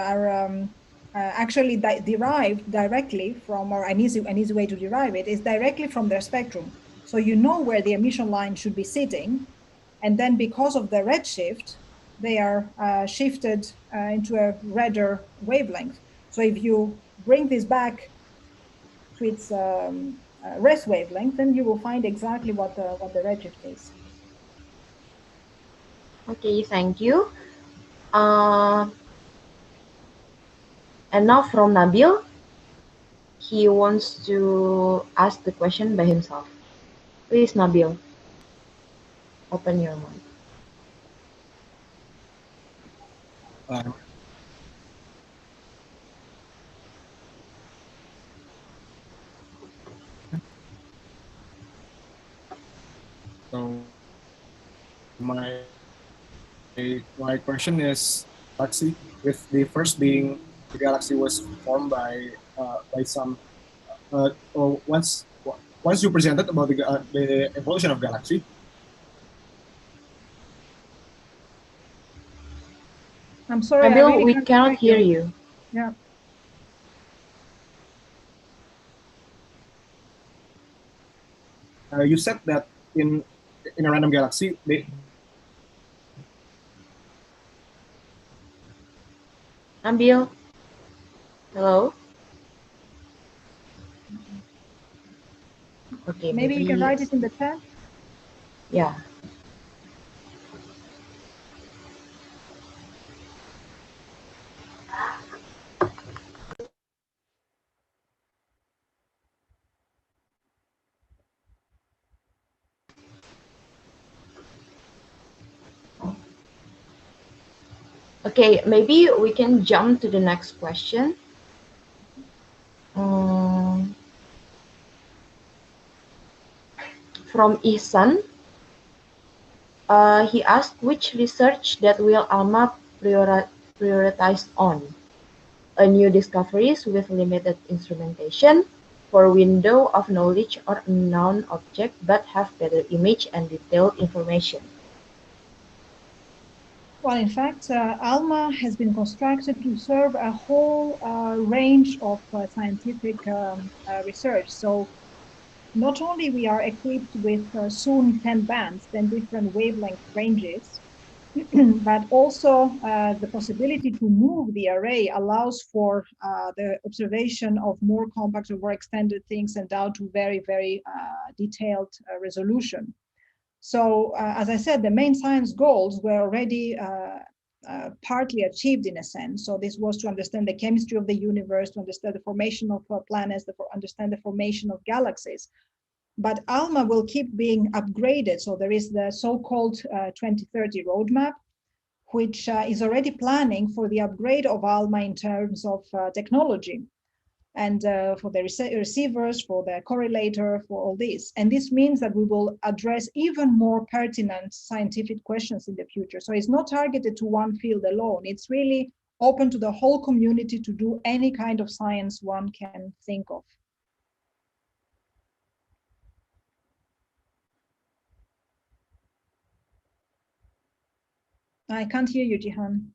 actually derived directly from, or an easy way to derive it is directly from their spectrum. So you know where the emission line should be sitting, and then because of the redshift, they are shifted into a redder wavelength. So if you bring this back to its rest wavelength, then you will find exactly what the redshift is. Okay, thank you. And now from Nabil. He wants to ask the question by himself. Please, Nabil, open your mic. So my question is, galaxy, with the first being the galaxy was formed by some once you presented about the evolution of galaxy. I'm sorry, Nabil, I really we can't cannot hear you. Yeah. You said that in a random galaxy, Nabil, hello? Okay, Maybe you can maybe, write it in the chat. yeah. Okay, maybe we can jump to the next question. From Ihsan. He asked which research that will Alma prioritize on. A new discoveries with limited instrumentation, for window of knowledge or unknown object but have better image and detailed information. Well, in fact, Alma has been constructed to serve a whole range of scientific research. So not only we are equipped with soon 10 bands, 10 different wavelength ranges, but also the possibility to move the array allows for the observation of more compact or more extended things and down to very, very detailed resolution. So as I said, the main science goals were already partly achieved in a sense. So this was to understand the chemistry of the universe, to understand the formation of planets, to understand the formation of galaxies. But Alma will keep being upgraded. So there is the so-called 2030 roadmap, which is already planning for the upgrade of Alma in terms of technology and for the receivers, for the correlator, for all this. And this means that we will address even more pertinent scientific questions in the future. So it's not targeted to one field alone. It's really open to the whole community to do any kind of science one can think of. I can't hear you, Jihan.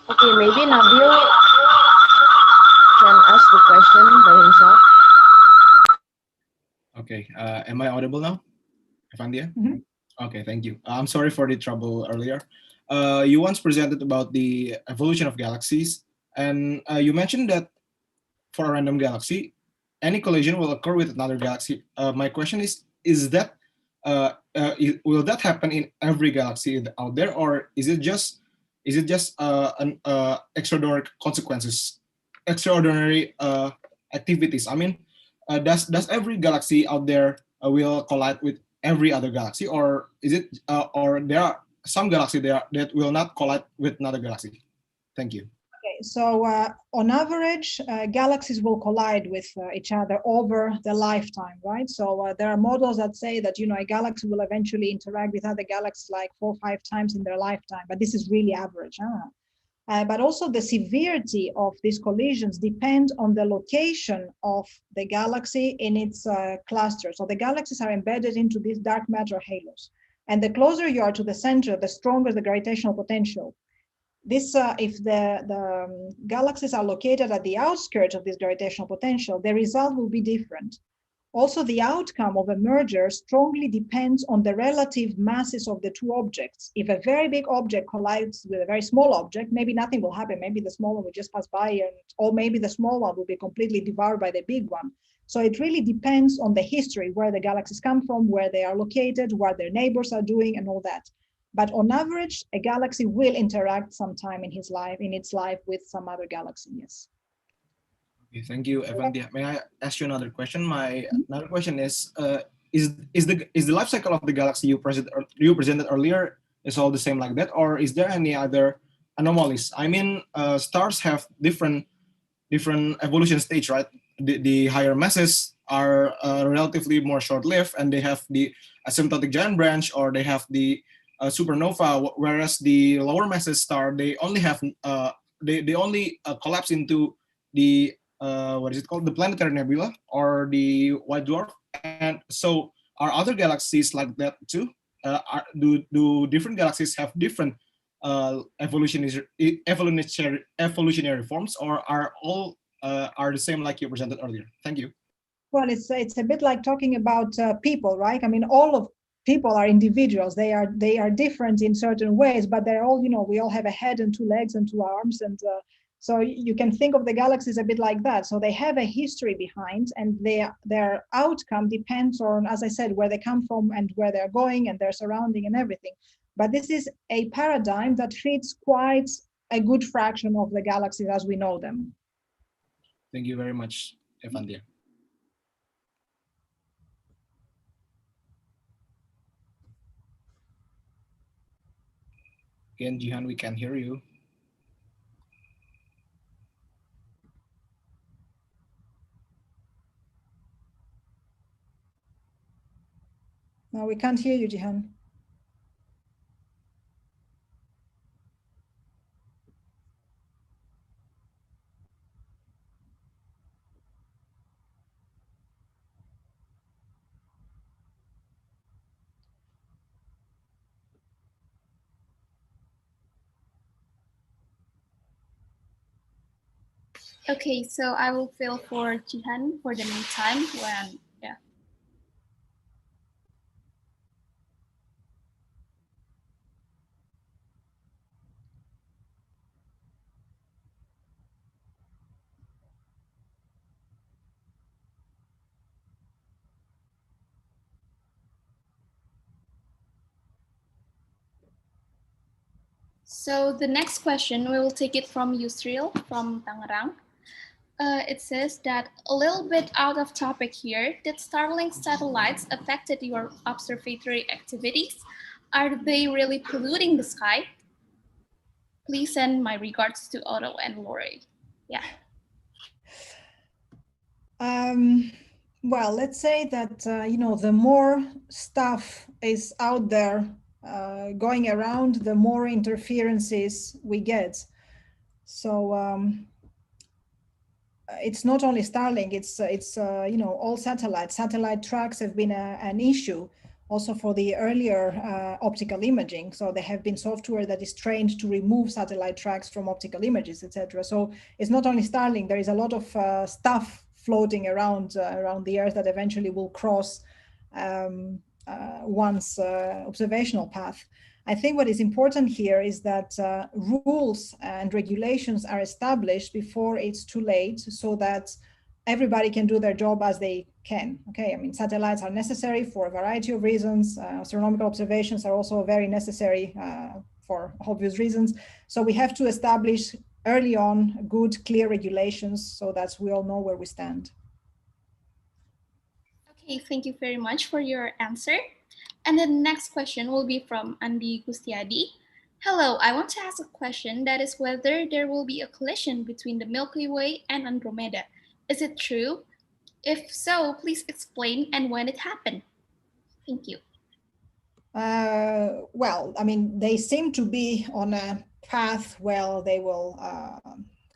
Okay, maybe Nabil can ask the question by himself. Okay, am I audible now, Evanthia? Mm-hmm. Okay, thank you. I'm sorry for the trouble earlier. You once presented about the evolution of galaxies, and you mentioned that for a random galaxy, any collision will occur with another galaxy. My question is that will that happen in every galaxy out there, or is it just an extraordinary consequences, extraordinary activities? I mean, does every galaxy out there will collide with every other galaxy, or is it or there are some galaxy there that will not collide with another galaxy? Thank you. Okay, so on average, galaxies will collide with each other over the lifetime, right? So there are models that say that, you know, a galaxy will eventually interact with other galaxies like 4 or 5 times in their lifetime, but this is really average. But also the severity of these collisions depend on the location of the galaxy in its cluster. So the galaxies are embedded into these dark matter halos. And the closer you are to the center, the stronger the gravitational potential. This, if the galaxies are located at the outskirts of this gravitational potential, the result will be different. Also, the outcome of a merger strongly depends on the relative masses of the two objects. If a very big object collides with a very small object, maybe nothing will happen. Maybe the small one will just pass by, or maybe the small one will be completely devoured by the big one. So it really depends on the history, where the galaxies come from, where they are located, what their neighbors are doing, and all that. But on average, a galaxy will interact sometime in its life with some other galaxy, yes. Okay, thank you, Evanthia. May I ask you another question? My another question is the life cycle of the galaxy you presented earlier is all the same like that, or is there any other anomalies? I mean, stars have different evolution stage, right? The higher masses are relatively more short-lived, and they have the asymptotic giant branch, or they have the supernova, whereas the lower masses star, they only have they only collapse into the what is it called, the planetary nebula or the white dwarf. And so are other galaxies like that too? Do different galaxies have different evolutionary forms, or are all are the same like you presented earlier? Thank you. Well, it's a bit like talking about people, right? I mean, all of people are individuals. They are different in certain ways, but they're all, you know, we all have a head and 2 legs and 2 arms, and so you can think of the galaxies a bit like that. So they have a history behind, and their outcome depends on, as I said, where they come from and where they're going and their surrounding and everything. But this is a paradigm that fits quite a good fraction of the galaxies as we know them. Thank you very much, Evanthia. Again, Jihan, we can hear you. No, we can't hear you, Jihan. Okay, so I will fill for Jihan for the meantime when, yeah. So the next question, we will take it from Yusril from Tangerang. It says that a little bit out of topic here, did Starlink satellites affected your observatory activities? Are they really polluting the sky? Please send my regards to Otto and Lori. Yeah. Well, let's say that, you know, the more stuff is out there going around, the more interferences we get. So it's not only Starlink, it's you know, all satellites. Satellite tracks have been an issue also for the earlier optical imaging. So there have been software that is trained to remove satellite tracks from optical images, etc. So it's not only Starlink, there is a lot of stuff floating around around the Earth that eventually will cross one's observational path. I think what is important here is that rules and regulations are established before it's too late, so that everybody can do their job as they can. Okay, I mean, satellites are necessary for a variety of reasons. Astronomical observations are also very necessary for obvious reasons. So we have to establish early on good, clear regulations so that we all know where we stand. Okay, thank you very much for your answer. And the next question will be from Andi Gustiadi. Hello, I want to ask a question that is whether there will be a collision between the Milky Way and Andromeda. Is it true? If so, please explain and when it happened. Thank you. Well, I mean, they seem to be on a path where they will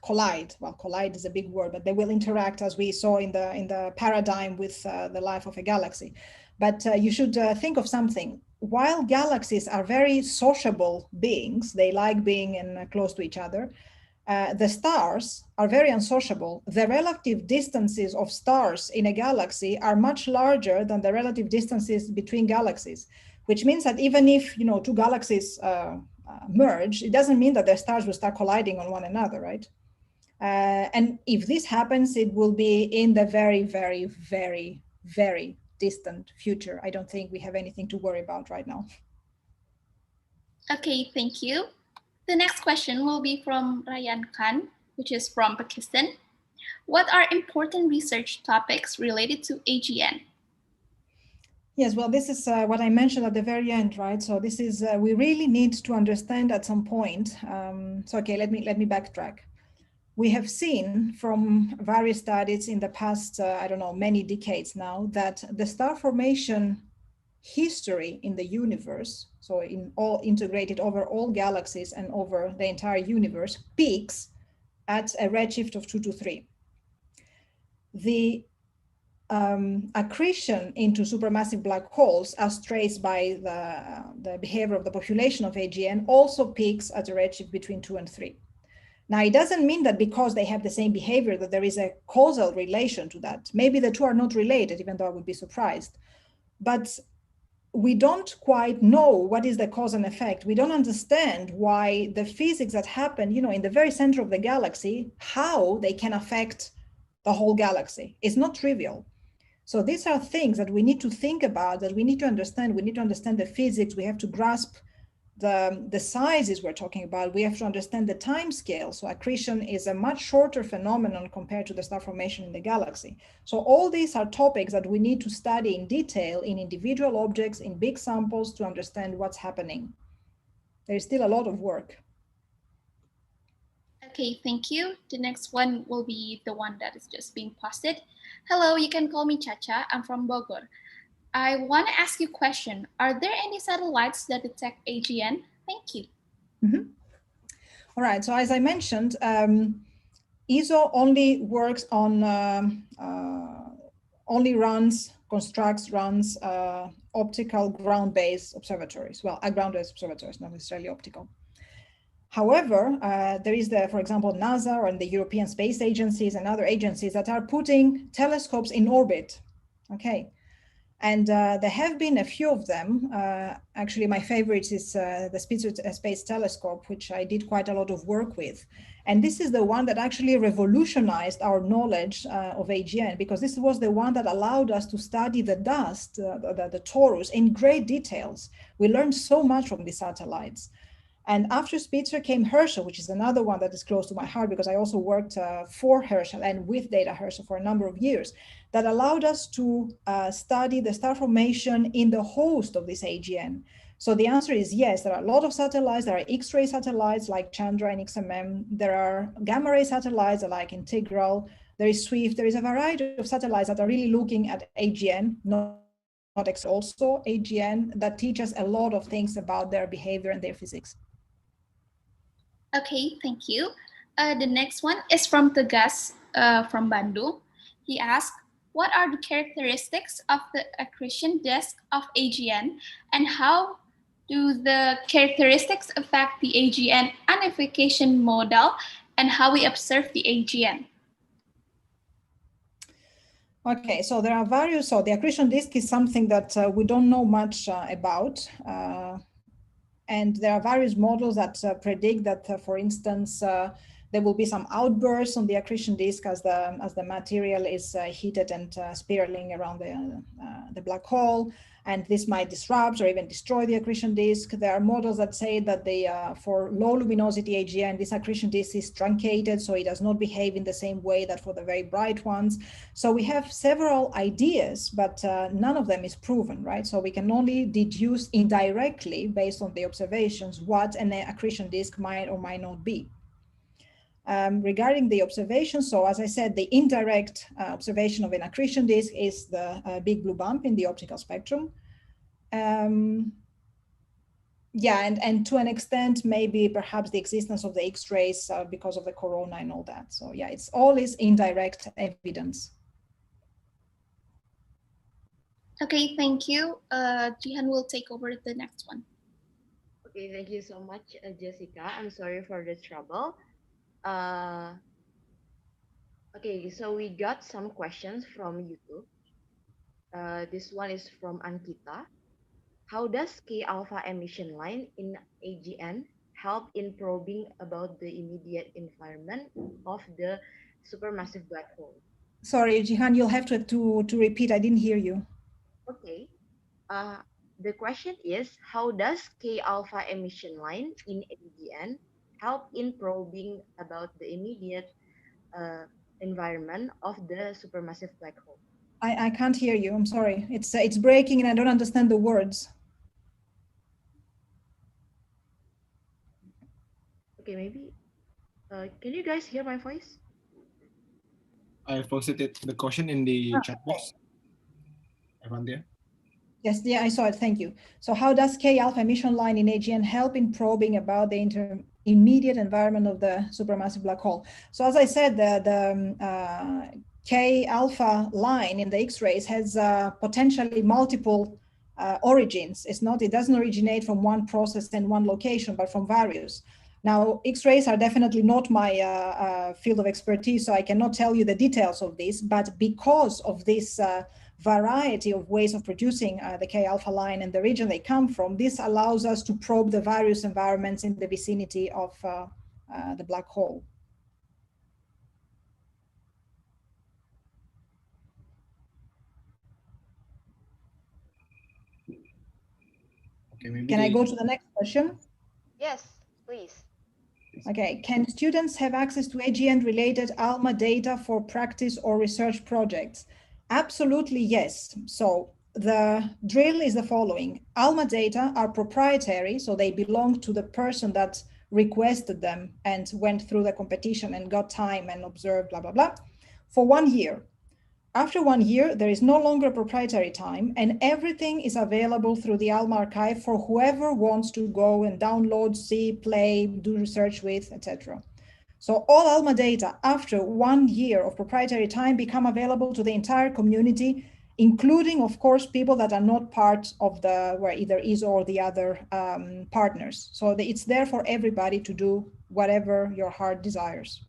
collide. Well, collide is a big word, but they will interact, as we saw in the paradigm with the life of a galaxy. But you should think of something. While galaxies are very sociable beings, they like being close to each other. The stars are very unsociable. The relative distances of stars in a galaxy are much larger than the relative distances between galaxies, which means that even if, you know, two galaxies merge, it doesn't mean that their stars will start colliding on one another, right? And if this happens, it will be in the very, very, very, very distant future. I don't think we have anything to worry about right now. Okay, thank you. The next question will be from Ryan Khan, which is from Pakistan. What are important research topics related to AGN? Yes, well, this is what I mentioned at the very end, right? So this is, we really need to understand at some point. So, okay, let me backtrack. We have seen from various studies in the past, I don't know, many decades now, that the star formation history in the universe, so in all integrated over all galaxies and over the entire universe, peaks at a redshift of 2 to 3. The accretion into supermassive black holes, as traced by the behavior of the population of AGN, also peaks at a redshift between 2 and 3. Now, it doesn't mean that because they have the same behavior that there is a causal relation to that. Maybe the two are not related, even though I would be surprised. But we don't quite know what is the cause and effect. We don't understand why the physics that happen, you know, in the very center of the galaxy, how they can affect the whole galaxy. It's not trivial. So these are things that we need to think about, that we need to understand. We need to understand the physics. We have to grasp the sizes we're talking about. We have to understand the time scale. So accretion is a much shorter phenomenon compared to the star formation in the galaxy. So all these are topics that we need to study in detail in individual objects, in big samples, to understand what's happening. There's still a lot of work. Okay, thank you. The next one will be the one that is just being posted. Hello, you can call me Chacha. I'm from Bogor. I want to ask you a question. Are there any satellites that detect AGN? Thank you. Mm-hmm. All right, so as I mentioned, ESO only works on, constructs, runs optical ground-based observatories. Well, ground-based observatories, not necessarily optical. However, there is for example, NASA or the European Space Agencies and other agencies that are putting telescopes in orbit, okay? And there have been a few of them. Actually, my favorite is the Spitzer Space Telescope, which I did quite a lot of work with. And this is the one that actually revolutionized our knowledge of AGN, because this was the one that allowed us to study the dust, the torus, in great details. We learned so much from these satellites. And after Spitzer came Herschel, which is another one that is close to my heart, because I also worked for Herschel and with Data Herschel for a number of years, that allowed us to study the star formation in the host of this AGN. So the answer is yes, there are a lot of satellites. There are X-ray satellites like Chandra and XMM. There are gamma ray satellites like Integral. There is SWIFT. There is a variety of satellites that are really looking at AGN, not also AGN that teach us a lot of things about their behavior and their physics. Okay, thank you. The next one is from Tegas from Bandung. He asked, what are the characteristics of the accretion disk of AGN, and how do the characteristics affect the AGN unification model and how we observe the AGN? Okay, so there are various, so the accretion disk is something that we don't know much about. And there are various models that predict that, for instance, there will be some outbursts on the accretion disk as the material is heated and spiraling around the black hole, and this might disrupt or even destroy the accretion disk. There are models that say that for low luminosity AGN, this accretion disk is truncated, so it does not behave in the same way that for the very bright ones. So we have several ideas, but none of them is proven, right? So we can only deduce indirectly based on the observations what an accretion disk might or might not be. Regarding the observation, so as I said, the indirect observation of an accretion disk is the big blue bump in the optical spectrum. Yeah, and to an extent, maybe perhaps the existence of the X-rays because of the corona and all that. So yeah, it's always indirect evidence. Okay, thank you. Jihan will take over the next one. Okay, thank you so much, Jessica. I'm sorry for the trouble. Okay, so we got some questions from YouTube. This one is from Ankita. How does K-alpha emission line in AGN help in probing about the immediate environment of the supermassive black hole? Sorry, Jihan, you'll have to repeat. I didn't hear you. Okay. The question is, how does K-alpha emission line in AGN help in probing about the immediate environment of the supermassive black hole? I can't hear you. I'm sorry. It's breaking and I don't understand the words. Okay, maybe. Can you guys hear my voice? I posted the question in the chat box. Evanthia? Yes, yeah, I saw it. Thank you. So how does K-alpha emission line in AGN help in probing about the immediate environment of the supermassive black hole? So as I said, the K-alpha line in the X-rays has potentially multiple origins. It doesn't originate from one process and one location, but from various. Now, X-rays are definitely not my field of expertise, so I cannot tell you the details of this, but because of this variety of ways of producing the K-alpha line and the region they come from, this allows us to probe the various environments in the vicinity of the black hole. Okay, maybe Can I go to the next question? Yes, please. Okay, can students have access to AGN-related Alma data for practice or research projects? Absolutely, yes. So the drill is the following. Alma data are proprietary, so they belong to the person that requested them and went through the competition and got time and observed, blah, blah, blah, for 1 year. After 1 year, there is no longer proprietary time and everything is available through the Alma archive for whoever wants to go and download, see, play, do research with, etc. So all Alma data after 1 year of proprietary time become available to the entire community, including, of course, people that are not part of where either is or the other partners. So it's there for everybody to do whatever your heart desires.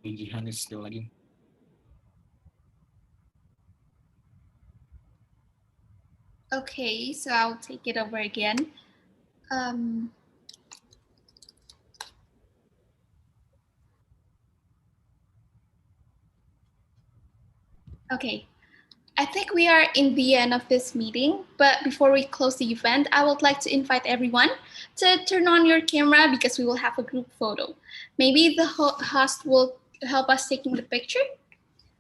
Jihan is still lagging. Okay, so I'll take it over again. Okay, I think we are in the end of this meeting, but before we close the event, I would like to invite everyone to turn on your camera because we will have a group photo. Maybe the host will help us taking the picture.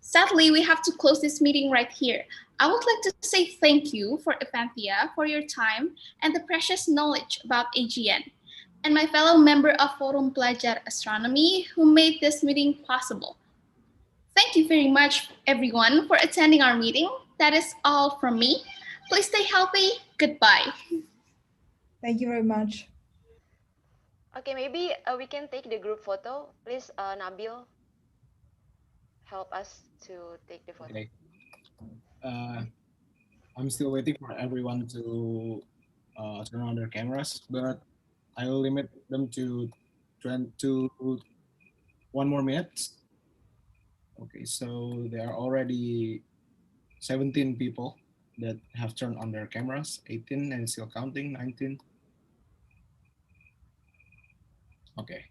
Sadly, we have to close this meeting right here. I would like to say thank you for Evanthia for your time and the precious knowledge about AGN, and my fellow member of Forum Pelajar Astronomy who made this meeting possible. Thank you very much, everyone, for attending our meeting. That is all from me. Please stay healthy. Goodbye. Thank you very much. Okay, maybe we can take the group photo. Please, Nabil, help us to take the photo. Okay. I'm still waiting for everyone to turn on their cameras, but I will limit them to 1 more minute. Okay, so there are already 17 people that have turned on their cameras, 18 and still counting, 19. Okay.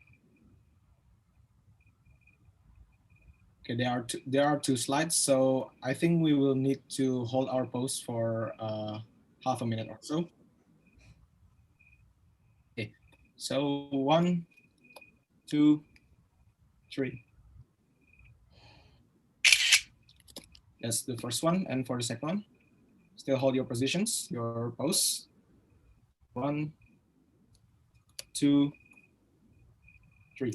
Okay, there are two slides, so I think we will need to hold our pose for half a minute or so. Okay, so 1, 2, 3. That's the first one, and for the second one, still hold your positions, your pose. 1, 2, 3.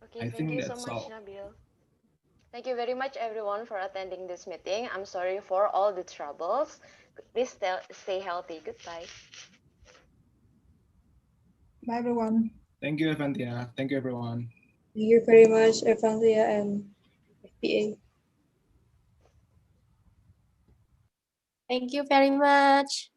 Okay, thank you so much, Nabil. Thank you very much, everyone, for attending this meeting. I'm sorry for all the troubles. Please stay healthy. Goodbye. Bye, everyone. Thank you, Evanthia. Thank you, everyone. Thank you very much, Evanthia and FPA. Thank you very much.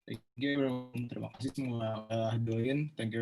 Thank you, everyone. Terima kasih semua join. Thank you.